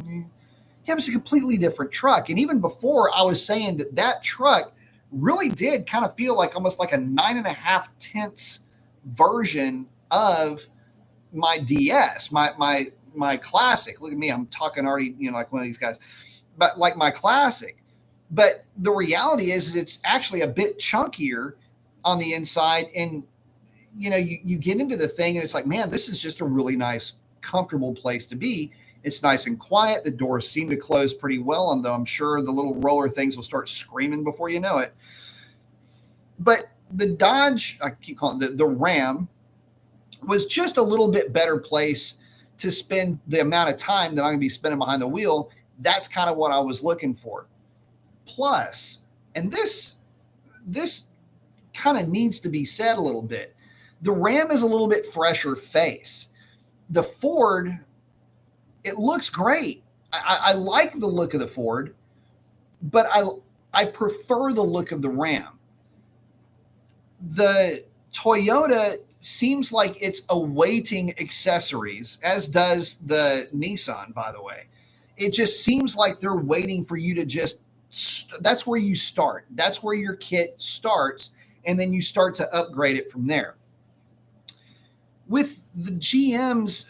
Yeah, it was a completely different truck. And even before, I was saying that truck really did kind of feel like almost like a 9.5 tenths version of my DS, my classic. Look at me, I'm talking already, like one of these guys, but like my classic. But the reality is it's actually a bit chunkier on the inside. And, you get into the thing and it's like, man, this is just a really nice, comfortable place to be. It's nice and quiet. The doors seem to close pretty well, and though I'm sure the little roller things will start screaming before you know it. But the Dodge, I keep calling it the Ram, was just a little bit better place to spend the amount of time that I'm going to be spending behind the wheel. That's kind of what I was looking for. Plus, and this kind of needs to be said a little bit, the Ram is a little bit fresher face. The Ford, it looks great. I like the look of the Ford, but I prefer the look of the Ram. The Toyota seems like it's awaiting accessories, as does the Nissan, by the way. It just seems like they're waiting for you to that's where you start. That's where your kit starts, and then you start to upgrade it from there. With the GMs,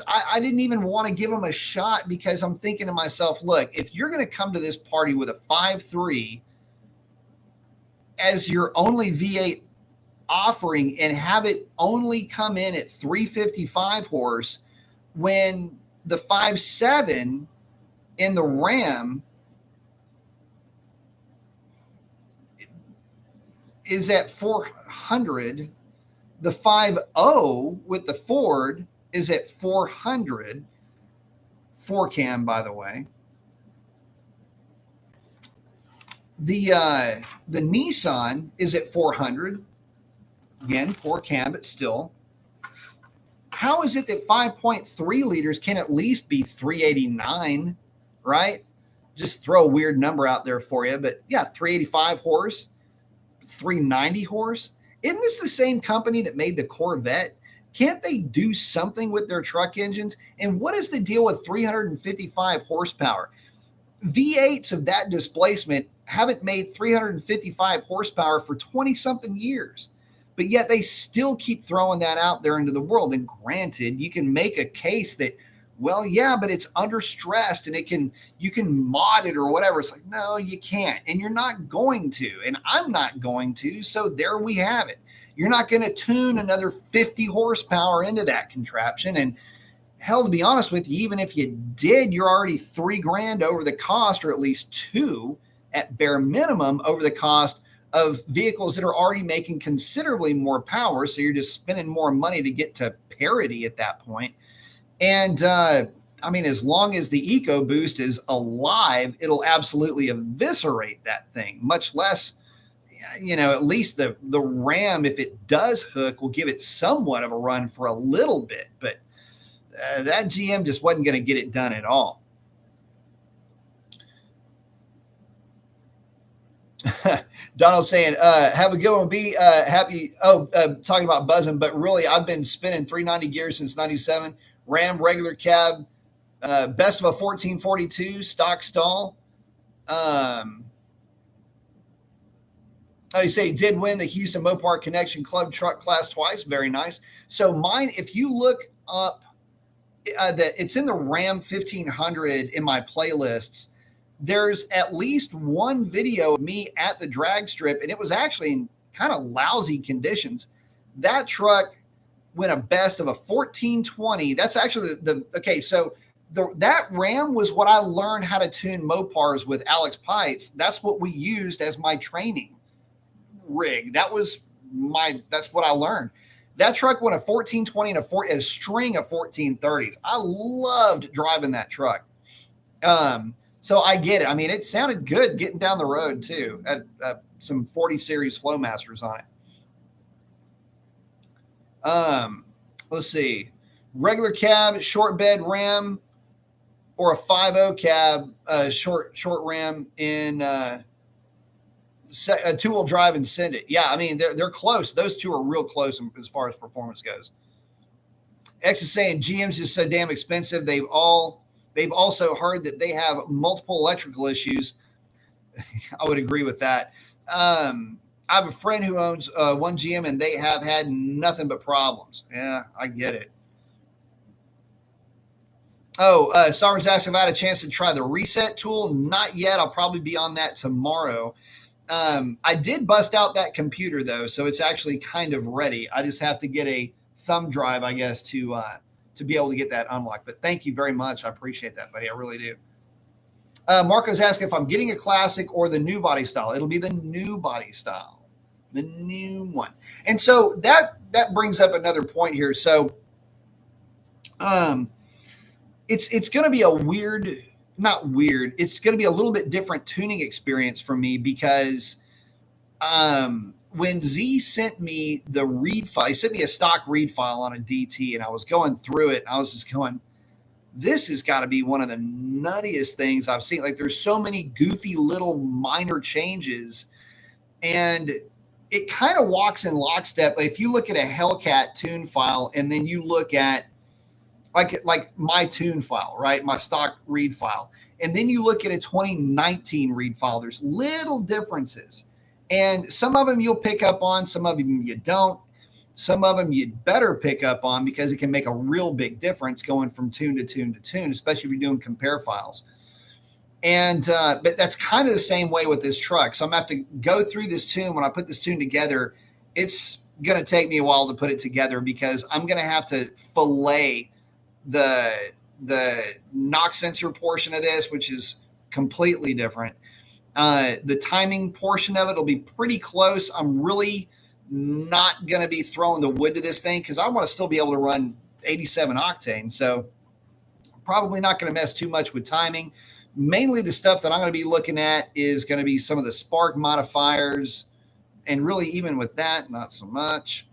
I didn't even want to give them a shot because I'm thinking to myself, look, if you're going to come to this party with a 5.3 as your only V8 offering and have it only come in at 355 horse, when the 5.7 in the Ram is at 400, the 5.0 with the Ford is at 400, 4-cam, by the way. The Nissan is at 400, again, 4-cam, but still. How is it that 5.3 liters can at least be 389, right? Just throw a weird number out there for you, but yeah, 385 horse, 390 horse. Isn't this the same company that made the Corvette? Can't they do something with their truck engines? And what is the deal with 355 horsepower? V8s of that displacement haven't made 355 horsepower for 20-something years. But yet they still keep throwing that out there into the world. And granted, you can make a case that, well, yeah, but it's under stressed and you can mod it or whatever. It's like, no, you can't. And you're not going to. And I'm not going to. So there we have it. You're not going to tune another 50 horsepower into that contraption. And hell, to be honest with you, even if you did, you're already $3,000 over the cost, or at least $2,000 at bare minimum over the cost of vehicles that are already making considerably more power. So you're just spending more money to get to parity at that point. And as long as the EcoBoost is alive, it'll absolutely eviscerate that thing, much less, at least the Ram, if it does hook, will give it somewhat of a run for a little bit. But that GM just wasn't going to get it done at all. Donald saying, have a good one, be happy. Talking about buzzing, but really, I've been spinning 390 gears since 97. Ram, regular cab, best of a 1442, stock stall. You say he did win the Houston Mopar Connection Club truck class twice. Very nice. So mine, if you look up, it's in the Ram 1500 in my playlists. There's at least one video of me at the drag strip, and it was actually in kind of lousy conditions. That truck went a best of a 1420. That's actually okay. So that Ram was what I learned how to tune Mopars with Alex Pites. That's what we used as my training rig. That's what I learned. That truck went a 1420 and a string of 1430s. I loved driving that truck. So I get it. I mean, it sounded good getting down the road too. At some 40 series Flowmasters on it. Let's see. Regular cab, short bed Ram, or a 5.0 cab, short Ram in a two-wheel drive and send it. Yeah, I mean, they're close. Those two are real close as far as performance goes. X is saying GM's just so damn expensive. They've also heard that they have multiple electrical issues. I would agree with that. I have a friend who owns one GM, and they have had nothing but problems. Yeah, I get it. Oh, Sovereign's asking if I had a chance to try the reset tool. Not yet. I'll probably be on that tomorrow. I did bust out that computer, though, so it's actually kind of ready. I just have to get a thumb drive, I guess, to be able to get that unlocked. But thank you very much. I appreciate that, buddy. I really do. Marco's asking if I'm getting a classic or the new body style. It'll be the new body style, the new one. And so that brings up another point here. So it's going to be it's going to be a little bit different tuning experience for me because when Z sent me the read file, he sent me a stock read file on a DT, and I was going through it, and I was just going, this has got to be one of the nuttiest things I've seen. Like, there's so many goofy little minor changes, and it kind of walks in lockstep. If you look at a Hellcat tune file, and then you look at like my tune file, right? My stock read file. And then you look at a 2019 read file, there's little differences. And some of them you'll pick up on, some of them you don't. Some of them you'd better pick up on because it can make a real big difference going from tune to tune to tune, especially if you're doing compare files. And but that's kind of the same way with this truck. So I'm going to have to go through this tune. When I put this tune together, it's going to take me a while to put it together because I'm going to have to fillet the knock sensor portion of this, which is completely different. The timing portion of it will be pretty close. I'm really not going to be throwing the wood to this thing because I want to still be able to run 87 octane. So probably not going to mess too much with timing. Mainly the stuff that I'm going to be looking at is going to be some of the spark modifiers, and really even with that, not so much.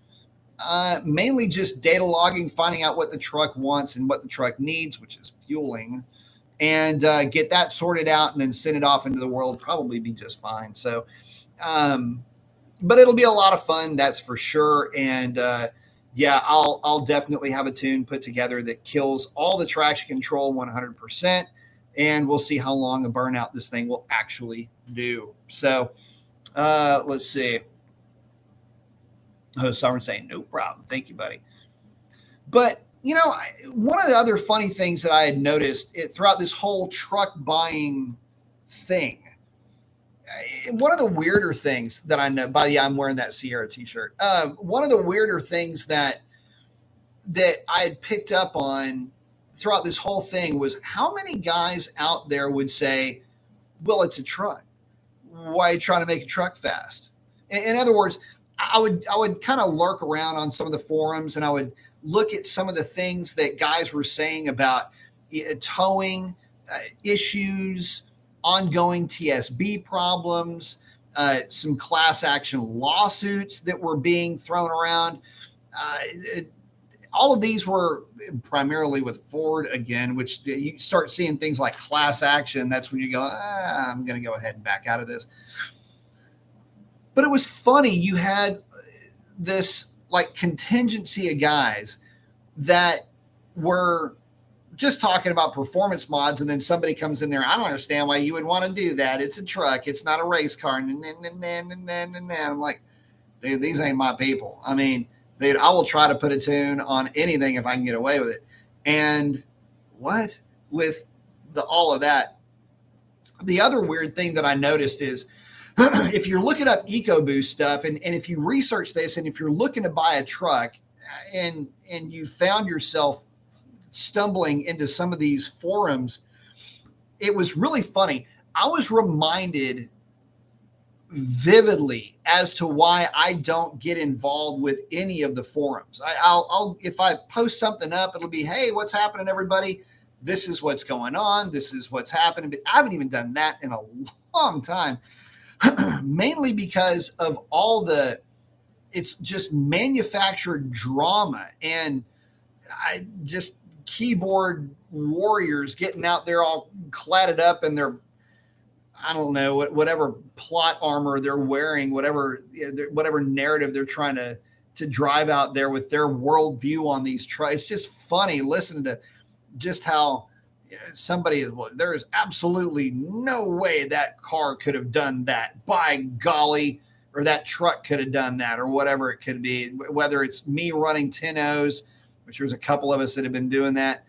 Mainly just data logging, finding out what the truck wants and what the truck needs, which is fueling, and get that sorted out and then send it off into the world. Probably be just fine. So, but it'll be a lot of fun, that's for sure. And yeah, I'll definitely have a tune put together that kills all the traction control 100%, and we'll see how long a burnout this thing will actually do. So let's see. Oh, Sovereign saying, no problem. Thank you, buddy. But, you know, one of the other funny things that I had noticed throughout this whole truck buying thing, one of the weirder things that I know, I'm wearing that Sierra t-shirt. One of the weirder things that I had picked up on throughout this whole thing was how many guys out there would say, well, it's a truck. Why are you trying to make a truck fast? In other words, I would kind of lurk around on some of the forums, and I would look at some of the things that guys were saying about towing issues, ongoing TSB problems, some class action lawsuits that were being thrown around. All of these were primarily with Ford again, which you start seeing things like class action. That's when you go, I'm going to go ahead and back out of this. But it was funny. You had this like contingency of guys that were just talking about performance mods, and then somebody comes in there. I don't understand why you would want to do that. It's a truck. It's not a race car. And I'm like, dude, these ain't my people. I mean, dude, I will try to put a tune on anything if I can get away with it. And what with all of that? The other weird thing that I noticed is, if you're looking up EcoBoost stuff, and if you research this, and if you're looking to buy a truck and you found yourself stumbling into some of these forums, it was really funny. I was reminded vividly as to why I don't get involved with any of the forums. I'll if I post something up, it'll be, hey, what's happening, everybody? This is what's going on. This is what's happening. But I haven't even done that in a long time, mainly because of all the, it's just manufactured drama and I just keyboard warriors getting out there all cladded up in their, I don't know, whatever plot armor they're wearing, whatever narrative they're trying to drive out there with their worldview on these trucks. It's just funny listening to just how somebody is, well, there is absolutely no way that car could have done that. By golly, or that truck could have done that, or whatever it could be, whether it's me running 10-Os, which there's a couple of us that have been doing that,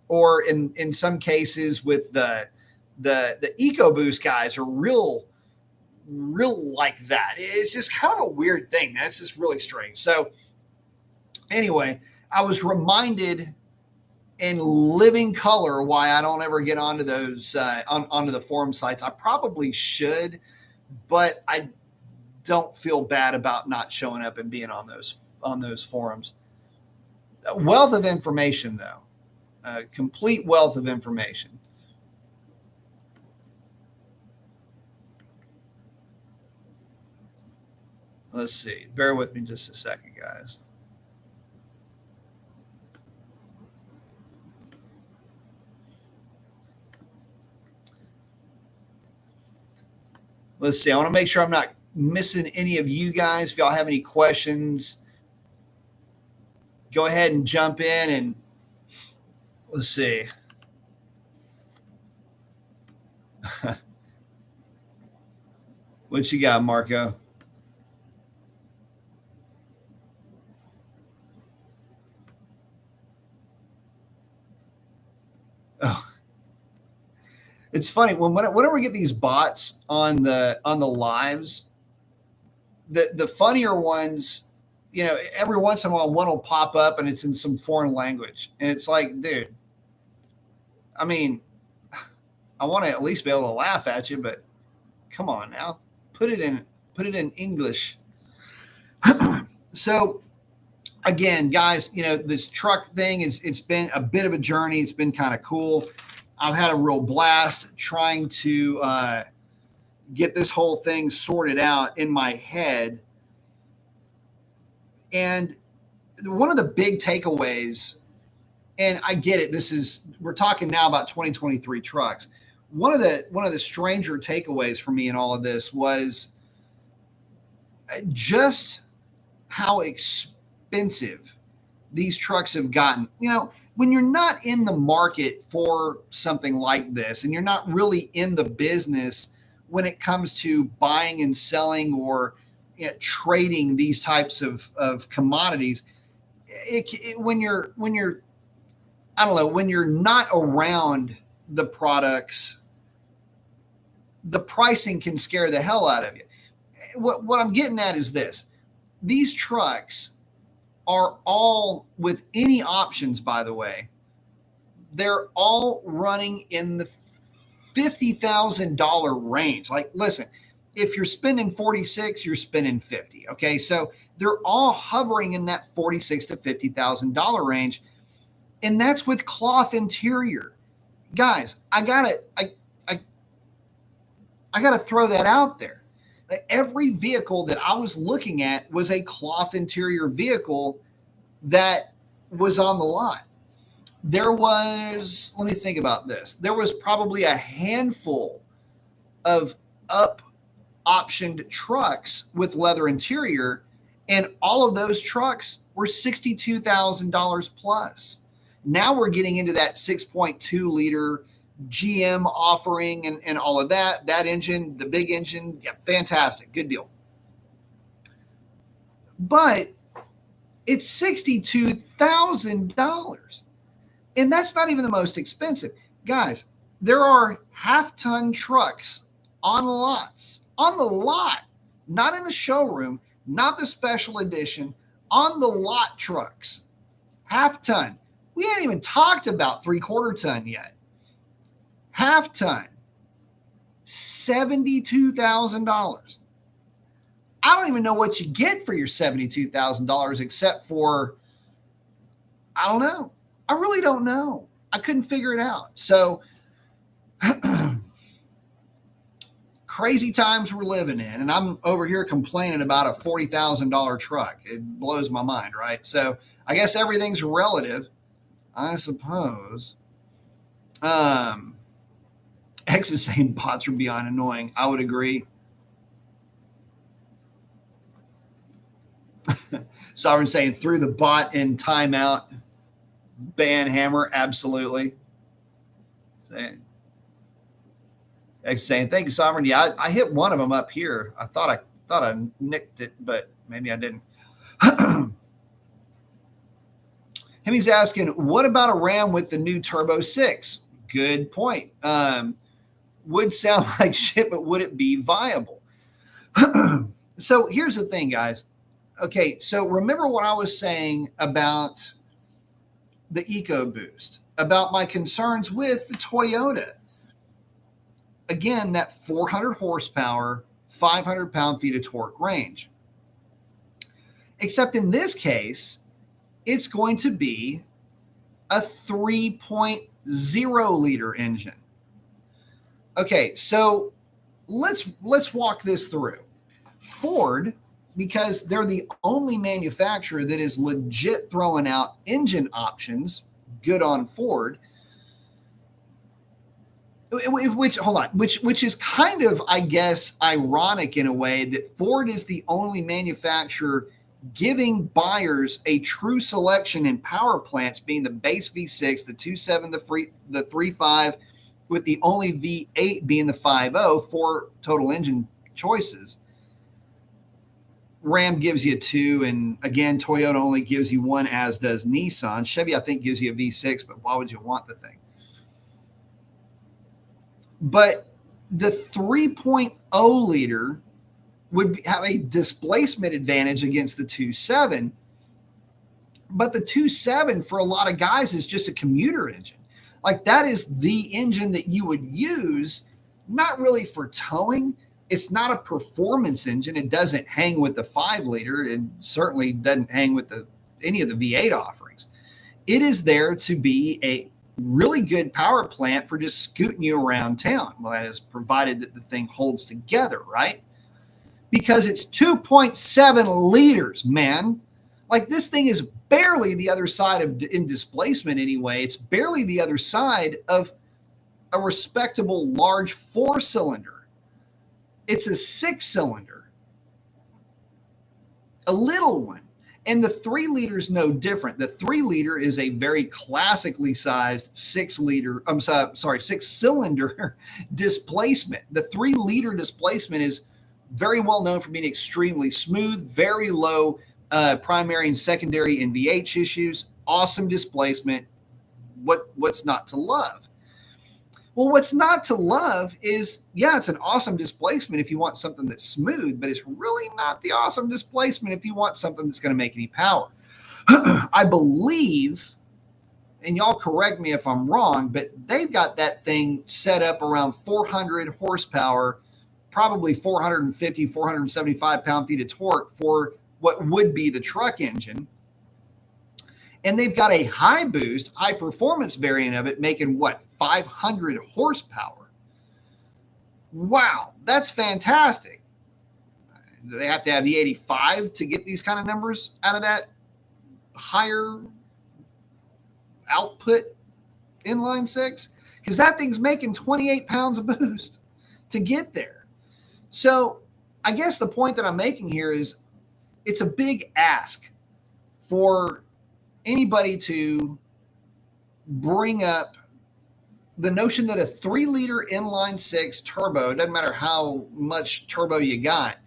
or in some cases with the EcoBoost guys are real like that. It's just kind of a weird thing. That's just really strange. So anyway, I was reminded in living color why I don't ever get onto those onto the forum sites. I probably should, but I don't feel bad about not showing up and being on those forums. A wealth of information, though, a complete wealth of information. Let's see. Bear with me just a second, guys. Let's see. I want to make sure I'm not missing any of you guys. If y'all have any questions, go ahead and jump in and let's see. What you got, Marco? Oh, it's funny whenever we get these bots on the lives, the funnier ones, you know, every once in a while one will pop up and it's in some foreign language, and it's like, dude, I mean, I want to at least be able to laugh at you, but come on now, put it in English. So again, guys, you know, this truck thing it's been a bit of a journey. It's been kind of cool. I've had a real blast trying to get this whole thing sorted out in my head. And one of the big takeaways, and I get it, we're talking now about 2023 trucks. One of the stranger takeaways for me in all of this was just how expensive these trucks have gotten. You know, when you're not in the market for something like this, and you're not really in the business when it comes to buying and selling or trading these types of commodities, when you're I don't know, when you're not around the products, the pricing can scare the hell out of you. What I'm getting at is this: these trucks are all, with any options, by the way, they're all running in the $50,000 range. Like, listen, if you're spending 46, you're spending 50. Okay. So they're all hovering in that $46,000 to $50,000 range. And that's with cloth interior. Guys, I gotta throw that out there. Every vehicle that I was looking at was a cloth interior vehicle that was on the lot. There was, let me think about this. There was probably a handful of optioned trucks with leather interior, and all of those trucks were $62,000 plus. Now we're getting into that 6.2 liter GM offering and all of that engine, the big engine. Yeah, fantastic. Good deal. But it's $62,000. And that's not even the most expensive. Guys, there are half-ton trucks on the lot, not in the showroom, not the special edition, on the lot trucks. Half-ton We ain't even talked about 3/4 ton yet. Half ton, $72,000. I don't even know what you get for your $72,000 except for, I don't know. I really don't know. I couldn't figure it out. So crazy times we're living in. And I'm over here complaining about a $40,000 truck. It blows my mind, right? So I guess everything's relative, I suppose. X is saying bots are beyond annoying. I would agree. Sovereign saying through the bot in timeout. Ban hammer, absolutely. X saying thank you, Sovereign. Yeah, I hit one of them up here. I thought I nicked it, but maybe I didn't. Hemmy's asking, what about a Ram with the new Turbo 6? Good point. Would sound like shit, but would it be viable? So here's the thing, guys. Okay, so remember what I was saying about the EcoBoost, about my concerns with the Toyota. Again, that 400 horsepower, 500 pound-feet of torque range. Except in this case, it's going to be a 3.0 liter engine. Okay, so let's walk this through. Ford, because they're the only manufacturer that is legit throwing out engine options, good on Ford, which is kind of, I guess, ironic in a way that Ford is the only manufacturer giving buyers a true selection in power plants, being the base V6, the 2.7, the 3.5, with the only V8 being the 5.0, 4 total engine choices. Ram gives you 2, and again, Toyota only gives you 1, as does Nissan. Chevy, I think, gives you a V6, but why would you want the thing? But the 3.0 liter would have a displacement advantage against the 2.7, but the 2.7 for a lot of guys is just a commuter engine. Like, that is the engine that you would use, not really for towing. It's not a performance engine. It doesn't hang with the 5 liter. It certainly doesn't hang with any of the V8 offerings. It is there to be a really good power plant for just scooting you around town. Well, that is provided that the thing holds together, right? Because it's 2.7 liters, man. Like, this thing is barely the other side of, in displacement anyway, it's barely the other side of a respectable large 4-cylinder. It's a 6-cylinder, a little one. And the 3 liter is no different. The 3 liter is a very classically sized 6-cylinder displacement. The 3 liter displacement is very well known for being extremely smooth, very low primary and secondary NVH issues, awesome displacement. What's not to love? Well, what's not to love is, yeah, it's an awesome displacement if you want something that's smooth, but it's really not the awesome displacement if you want something that's going to make any power. I believe, and y'all correct me if I'm wrong, but they've got that thing set up around 400 horsepower, probably 450, 475 pound-feet of torque for what would be the truck engine. And they've got a high boost, high performance variant of it making 500 horsepower. Wow, that's fantastic. Do they have to have the 85 to get these kind of numbers out of that higher output inline 6? Because that thing's making 28 pounds of boost to get there. So I guess the point that I'm making here is it's a big ask for anybody to bring up the notion that a 3 liter inline 6 turbo, doesn't matter how much turbo you got,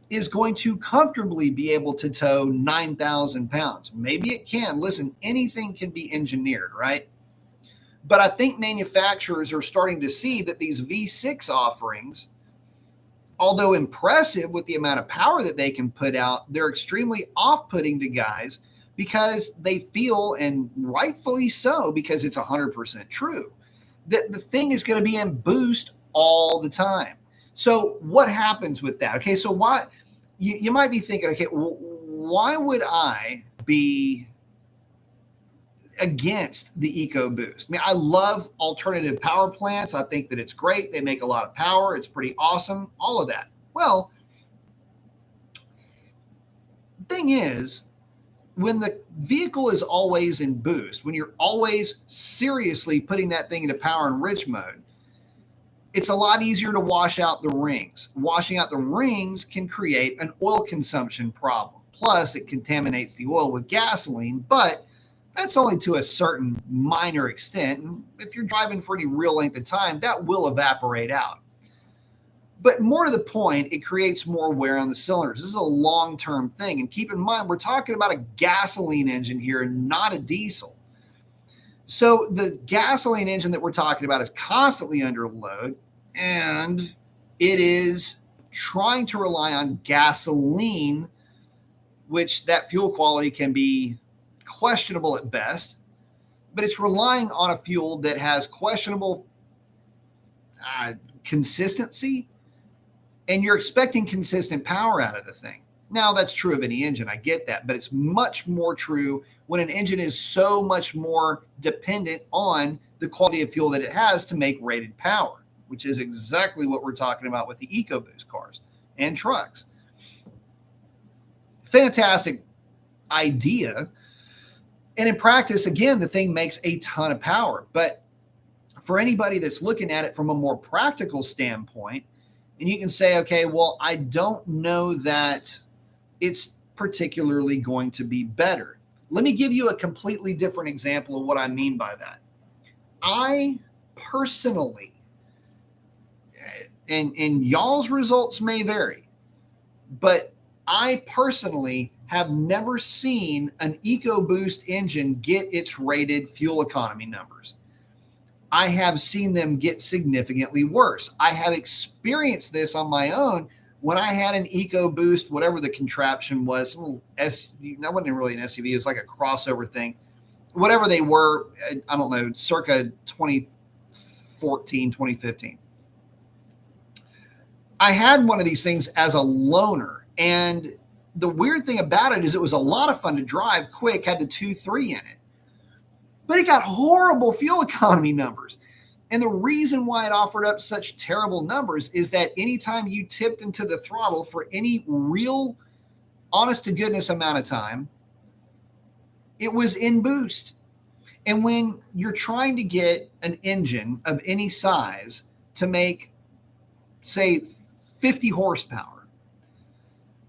is going to comfortably be able to tow 9,000 pounds. Maybe it can. Listen, anything can be engineered, right? But I think manufacturers are starting to see that these V6 offerings, although impressive with the amount of power that they can put out, they're extremely off-putting to guys because they feel, and rightfully so, because it's 100% true, that the thing is going to be in boost all the time. So what happens with that? Okay, so why you might be thinking, okay, well, why would I be against the EcoBoost? I mean, I love alternative power plants. I think that it's great. They make a lot of power. It's pretty awesome. All of that. Well, the thing is, when the vehicle is always in boost, when you're always seriously putting that thing into power and rich mode, it's a lot easier to wash out the rings. Washing out the rings can create an oil consumption problem. Plus, it contaminates the oil with gasoline, but that's only to a certain minor extent. And if you're driving for any real length of time, that will evaporate out. But more to the point, it creates more wear on the cylinders. This is a long-term thing. And keep in mind, we're talking about a gasoline engine here, not a diesel. So the gasoline engine that we're talking about is constantly under load, and it is trying to rely on gasoline, which that fuel quality can be questionable at best, but it's relying on a fuel that has questionable consistency, and you're expecting consistent power out of the thing. Now, that's true of any engine. I get that, but it's much more true when an engine is so much more dependent on the quality of fuel that it has to make rated power, which is exactly what we're talking about with the EcoBoost cars and trucks. Fantastic idea. And in practice, again, the thing makes a ton of power. But for anybody that's looking at it from a more practical standpoint, and you can say, okay, well, I don't know that it's particularly going to be better. Let me give you a completely different example of what I mean by that. I personally, and y'all's results may vary, but I personally have never seen an EcoBoost engine get its rated fuel economy numbers. I have seen them get significantly worse. I have experienced this on my own when I had an EcoBoost, whatever the contraption was. That wasn't really an SUV. It was like a crossover thing. Whatever they were, I don't know, circa 2014, 2015. I had one of these things as a loaner, and the weird thing about it is it was a lot of fun to drive, quick, had the 2.3 in it. But it got horrible fuel economy numbers. And the reason why it offered up such terrible numbers is that anytime you tipped into the throttle for any real, honest to goodness amount of time, it was in boost. And when you're trying to get an engine of any size to make, say, 50 horsepower,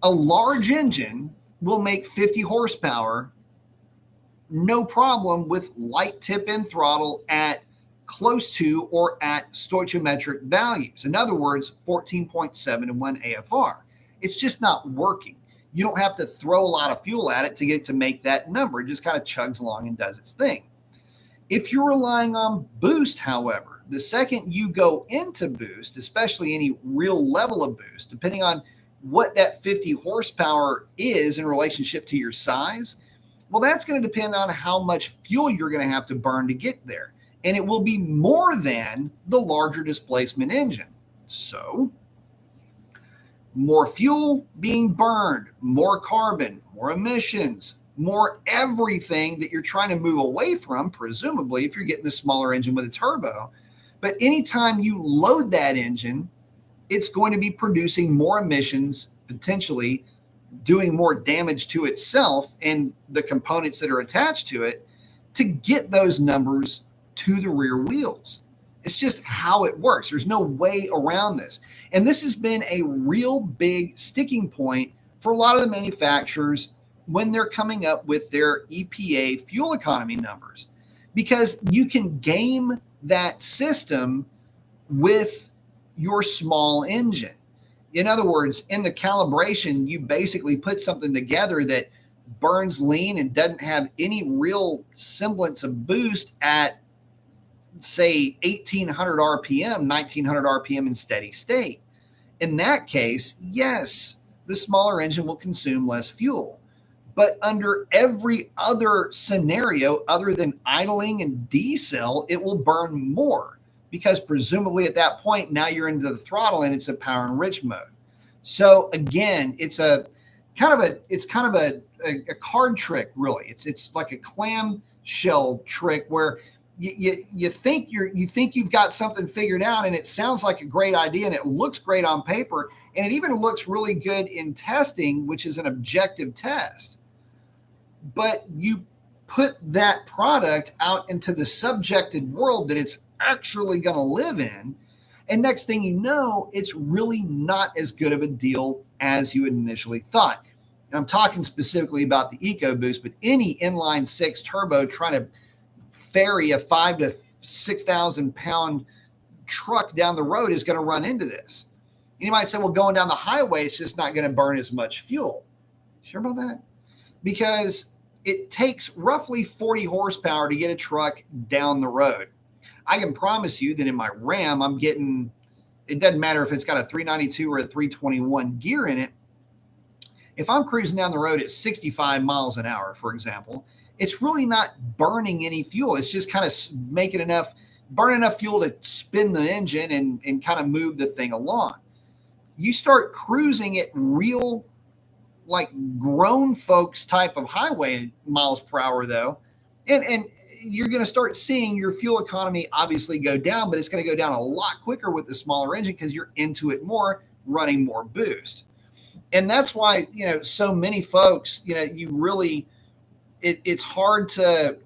a large engine will make 50 horsepower no problem with light tip in throttle at close to or at stoichiometric values. In other words, 14.7 and 1 AFR. It's just not working. You don't have to throw a lot of fuel at it to get it to make that number. It just kind of chugs along and does its thing. If you're relying on boost, however, the second you go into boost, especially any real level of boost, depending on what that 50 horsepower is in relationship to your size, well, that's going to depend on how much fuel you're going to have to burn to get there. And it will be more than the larger displacement engine. So, more fuel being burned, more carbon, more emissions, more everything that you're trying to move away from, presumably, if you're getting the smaller engine with a turbo. But anytime you load that engine, it's going to be producing more emissions, potentially doing more damage to itself and the components that are attached to it to get those numbers to the rear wheels. It's just how it works. There's no way around this. And this has been a real big sticking point for a lot of the manufacturers when they're coming up with their EPA fuel economy numbers, because you can game that system with your small engine. In other words, in the calibration, you basically put something together that burns lean and doesn't have any real semblance of boost at, say, 1800 RPM, 1900 RPM in steady state. In that case, yes, the smaller engine will consume less fuel. But under every other scenario other than idling and decel, it will burn more because presumably at that point, now you're into the throttle and it's a power enriched mode. So again, it's kind of a card trick, really. It's like a clamshell trick where you think you've got something figured out, and it sounds like a great idea, and it looks great on paper, and it even looks really good in testing, which is an objective test. But you put that product out into the subjected world that it's actually going to live in, and next thing you know, it's really not as good of a deal as you had initially thought. And I'm talking specifically about the EcoBoost, but any inline six turbo trying to ferry a 5,000 to 6,000 pound truck down the road is going to run into this. And you might say, well, going down the highway, it's just not going to burn as much fuel. Sure about that? Because it takes roughly 40 horsepower to get a truck down the road. I can promise you that in my Ram, I'm getting, it doesn't matter if it's got a 392 or a 321 gear in it. If I'm cruising down the road at 65 miles an hour, for example, it's really not burning any fuel. It's just kind of burning enough fuel to spin the engine and kind of move the thing along. You start cruising at real, like grown folks type of highway miles per hour, though, and you're going to start seeing your fuel economy obviously go down, but it's going to go down a lot quicker with the smaller engine because you're into it more, running more boost. And that's why, so many folks, you really, it's hard to,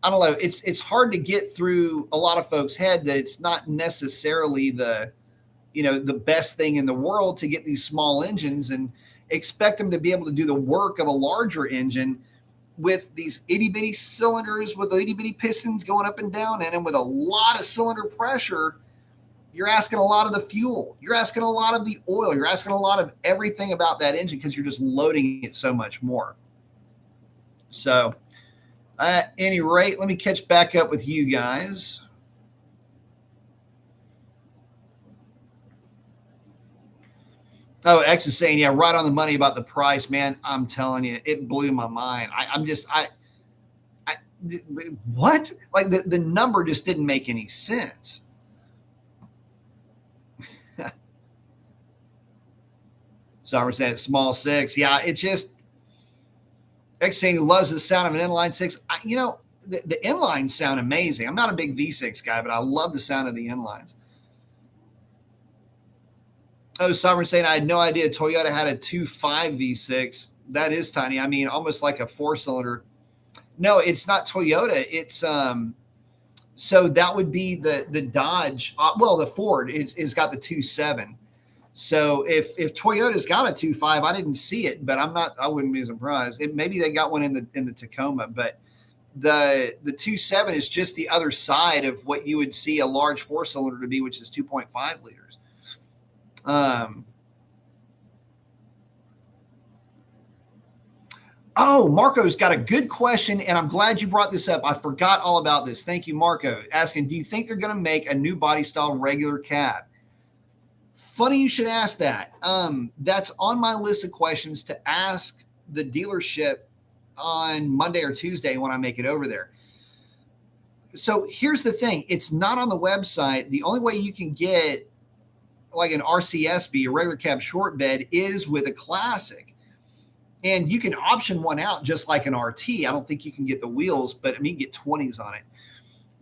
I don't know, it's hard to get through a lot of folks' head that it's not necessarily the best thing in the world to get these small engines and expect them to be able to do the work of a larger engine with these itty bitty cylinders with itty bitty pistons going up and down in them with a lot of cylinder pressure. You're asking a lot of the fuel. You're asking a lot of the oil. You're asking a lot of everything about that engine because you're just loading it so much more. So at any rate, let me catch back up with you guys. Oh, X is saying, yeah, right on the money about the price, man. I'm telling you, it blew my mind. What? Like the number just didn't make any sense. So we're saying small six. Yeah, it just, X saying he loves the sound of an inline six. The inlines sound amazing. I'm not a big V6 guy, but I love the sound of the inlines. Oh, Sovereign saying, I had no idea Toyota had a 2.5 V6. That is tiny. I mean, almost like a 4-cylinder. No, it's not Toyota. It's so that would be the Dodge. The Ford is got the 2.7. So if Toyota's got a 2.5, I didn't see it, but I wouldn't be surprised. Maybe they got one in the Tacoma, but the 2.7 is just the other side of what you would see a large 4-cylinder to be, which is 2.5 liters. Marco's got a good question, and I'm glad you brought this up. I forgot all about this. Thank you, Marco. Asking, do you think they're going to make a new body style regular cab? Funny you should ask that. That's on my list of questions to ask the dealership on Monday or Tuesday when I make it over there. So here's the thing. It's not on the website. The only way you can get like an RCSB, a regular cab short bed, is with a Classic. And you can option one out just like an RT. I don't think you can get the wheels, but you can get 20s on it.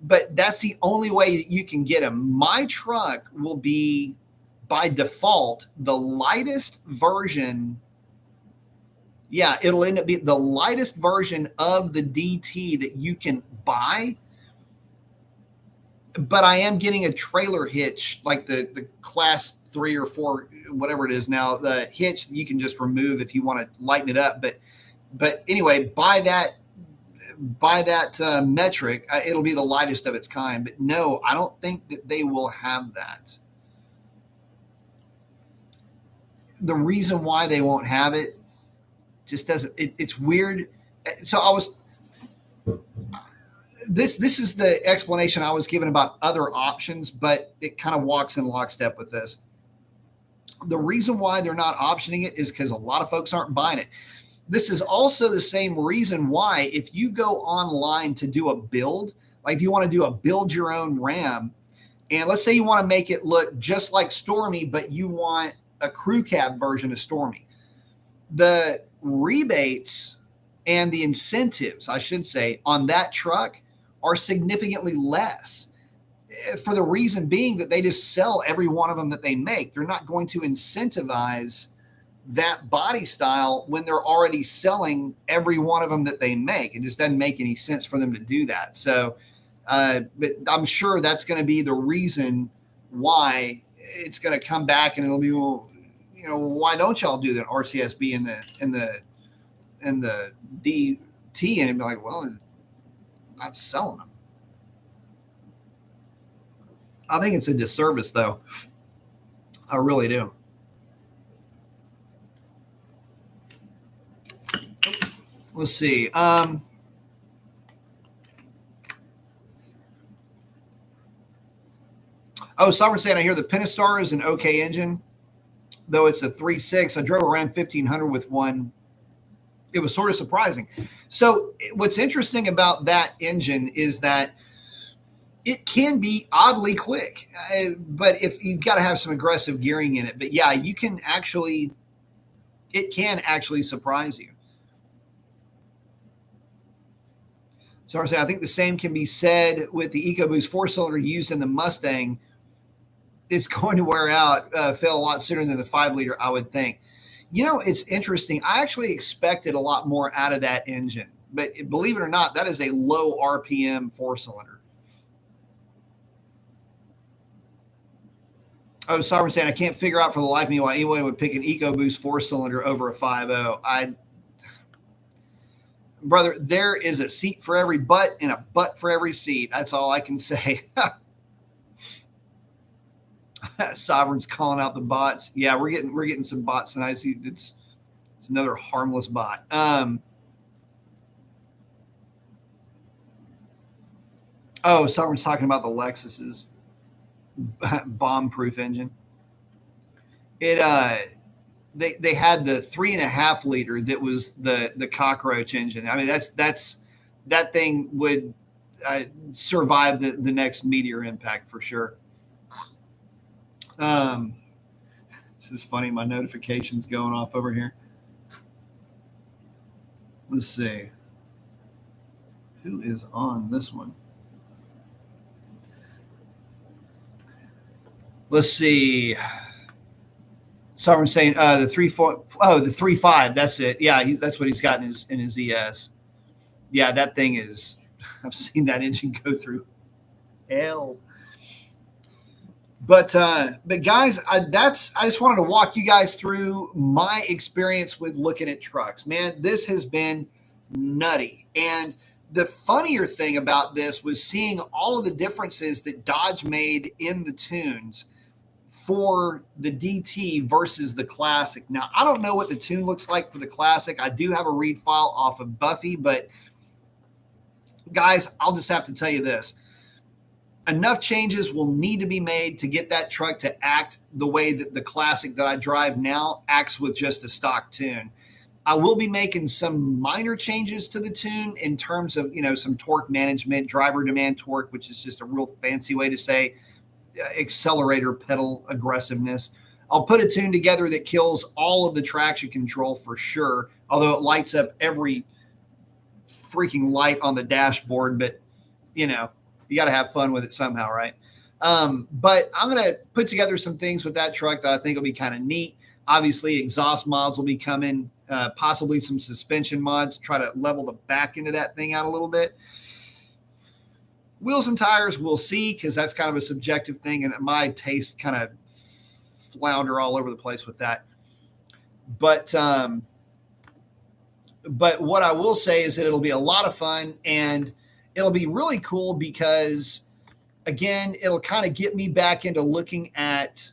But that's the only way that you can get them. My truck will be, by default, the lightest version. Yeah, it'll end up being the lightest version of the DT that you can buy. But I am getting a trailer hitch, like the class 3 or 4, whatever it is now, the hitch that you can just remove if you want to lighten it up. But anyway, by that metric, it'll be the lightest of its kind. But no, I don't think that they will have that. The reason why they won't have it just doesn't. It's weird. So This is the explanation I was given about other options, but it kind of walks in lockstep with this. The reason why they're not optioning it is because a lot of folks aren't buying it. This is also the same reason why if you go online to do a build, like if you want to do a build your own Ram, and let's say you want to make it look just like Stormy, but you want a crew cab version of Stormy, the rebates and the incentives, I should say, on that truck are significantly less, for the reason being that they just sell every one of them that they make. They're not going to incentivize that body style when they're already selling every one of them that they make. It just doesn't make any sense for them to do that. So, but I'm sure that's going to be the reason why it's going to come back, and it'll be, well, you know, why don't y'all do that RCSB in the DT? And it'd be like, well, not selling them. I think it's a disservice, though. I really do. Let's see. Sovereign saying, I hear the Pentastar is an okay engine, though it's a 3.6. I drove around 1,500 with one. It was sort of surprising. So what's interesting about that engine is that it can be oddly quick, but if you've got to have some aggressive gearing in it. But yeah, it can actually surprise you. So I think the same can be said with the EcoBoost 4-cylinder used in the Mustang. It's going to wear out, fail a lot sooner than the 5-liter, I would think. You know, it's interesting. I actually expected a lot more out of that engine, but believe it or not, that is a low RPM 4-cylinder. Sovereign saying, I can't figure out for the life of me why anyone would pick an EcoBoost 4-cylinder over a 5.0. Brother, there is a seat for every butt and a butt for every seat. That's all I can say. Sovereign's calling out the bots. Yeah, we're getting some bots tonight. It's another harmless bot. Sovereign's talking about the Lexus's bomb-proof engine. They had the 3.5 liter that was the cockroach engine. I mean, that thing would survive the next meteor impact for sure. This is funny. My notification's going off over here. Let's see. Who is on this one? Let's see. Sovereign saying the 3.4. Oh, the 3.5. That's it. Yeah, that's what he's got in his ES. Yeah, that thing is. I've seen that engine go through hell. But guys, I just wanted to walk you guys through my experience with looking at trucks. Man, this has been nutty. And the funnier thing about this was seeing all of the differences that Dodge made in the tunes for the DT versus the Classic. Now, I don't know what the tune looks like for the Classic. I do have a read file off of Buffy, but guys, I'll just have to tell you this. Enough changes will need to be made to get that truck to act the way that the Classic that I drive now acts with just a stock tune. I will be making some minor changes to the tune in terms of, some torque management, driver demand torque, which is just a real fancy way to say accelerator pedal aggressiveness. I'll put a tune together that kills all of the traction control for sure, although it lights up every freaking light on the dashboard, but you got to have fun with it somehow, right? But I'm going to put together some things with that truck that I think will be kind of neat. Obviously, exhaust mods will be coming, possibly some suspension mods, try to level the back end of that thing out a little bit. Wheels and tires, we'll see, because that's kind of a subjective thing, and my taste kind of flounder all over the place with that. But what I will say is that it'll be a lot of fun, and it'll be really cool because, again, it'll kind of get me back into looking at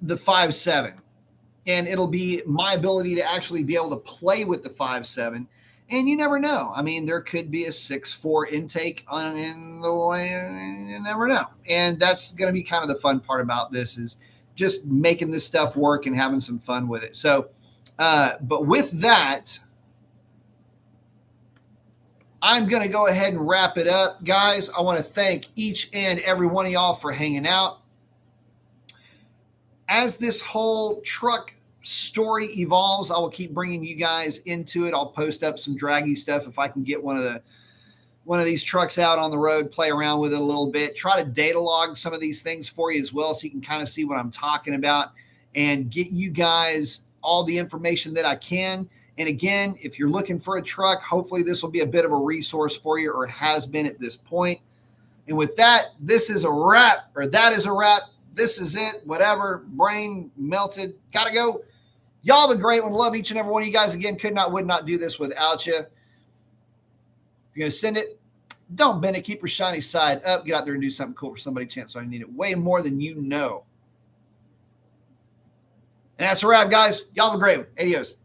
the 5.7, and it'll be my ability to actually be able to play with the 5.7. And you never know. I mean, there could be a 6.4 intake in the way. You never know. And that's going to be kind of the fun part about this, is just making this stuff work and having some fun with it. So But with that, I'm going to go ahead and wrap it up. Guys, I want to thank each and every one of y'all for hanging out. As this whole truck story evolves, I will keep bringing you guys into it. I'll post up some draggy stuff if I can get one of these trucks out on the road, play around with it a little bit, try to data log some of these things for you as well so you can kind of see what I'm talking about and get you guys all the information that I can. And again, if you're looking for a truck, hopefully this will be a bit of a resource for you, or has been at this point. And with that, this is a wrap, or that is a wrap. This is it. Whatever. Brain melted. Gotta go. Y'all have a great one. Love each and every one of you guys. Again, would not do this without you. If you're going to send it, don't bend it. Keep your shiny side up. Get out there and do something cool for somebody. Chance I need it way more than you know. And that's a wrap, guys. Y'all have a great one. Adios.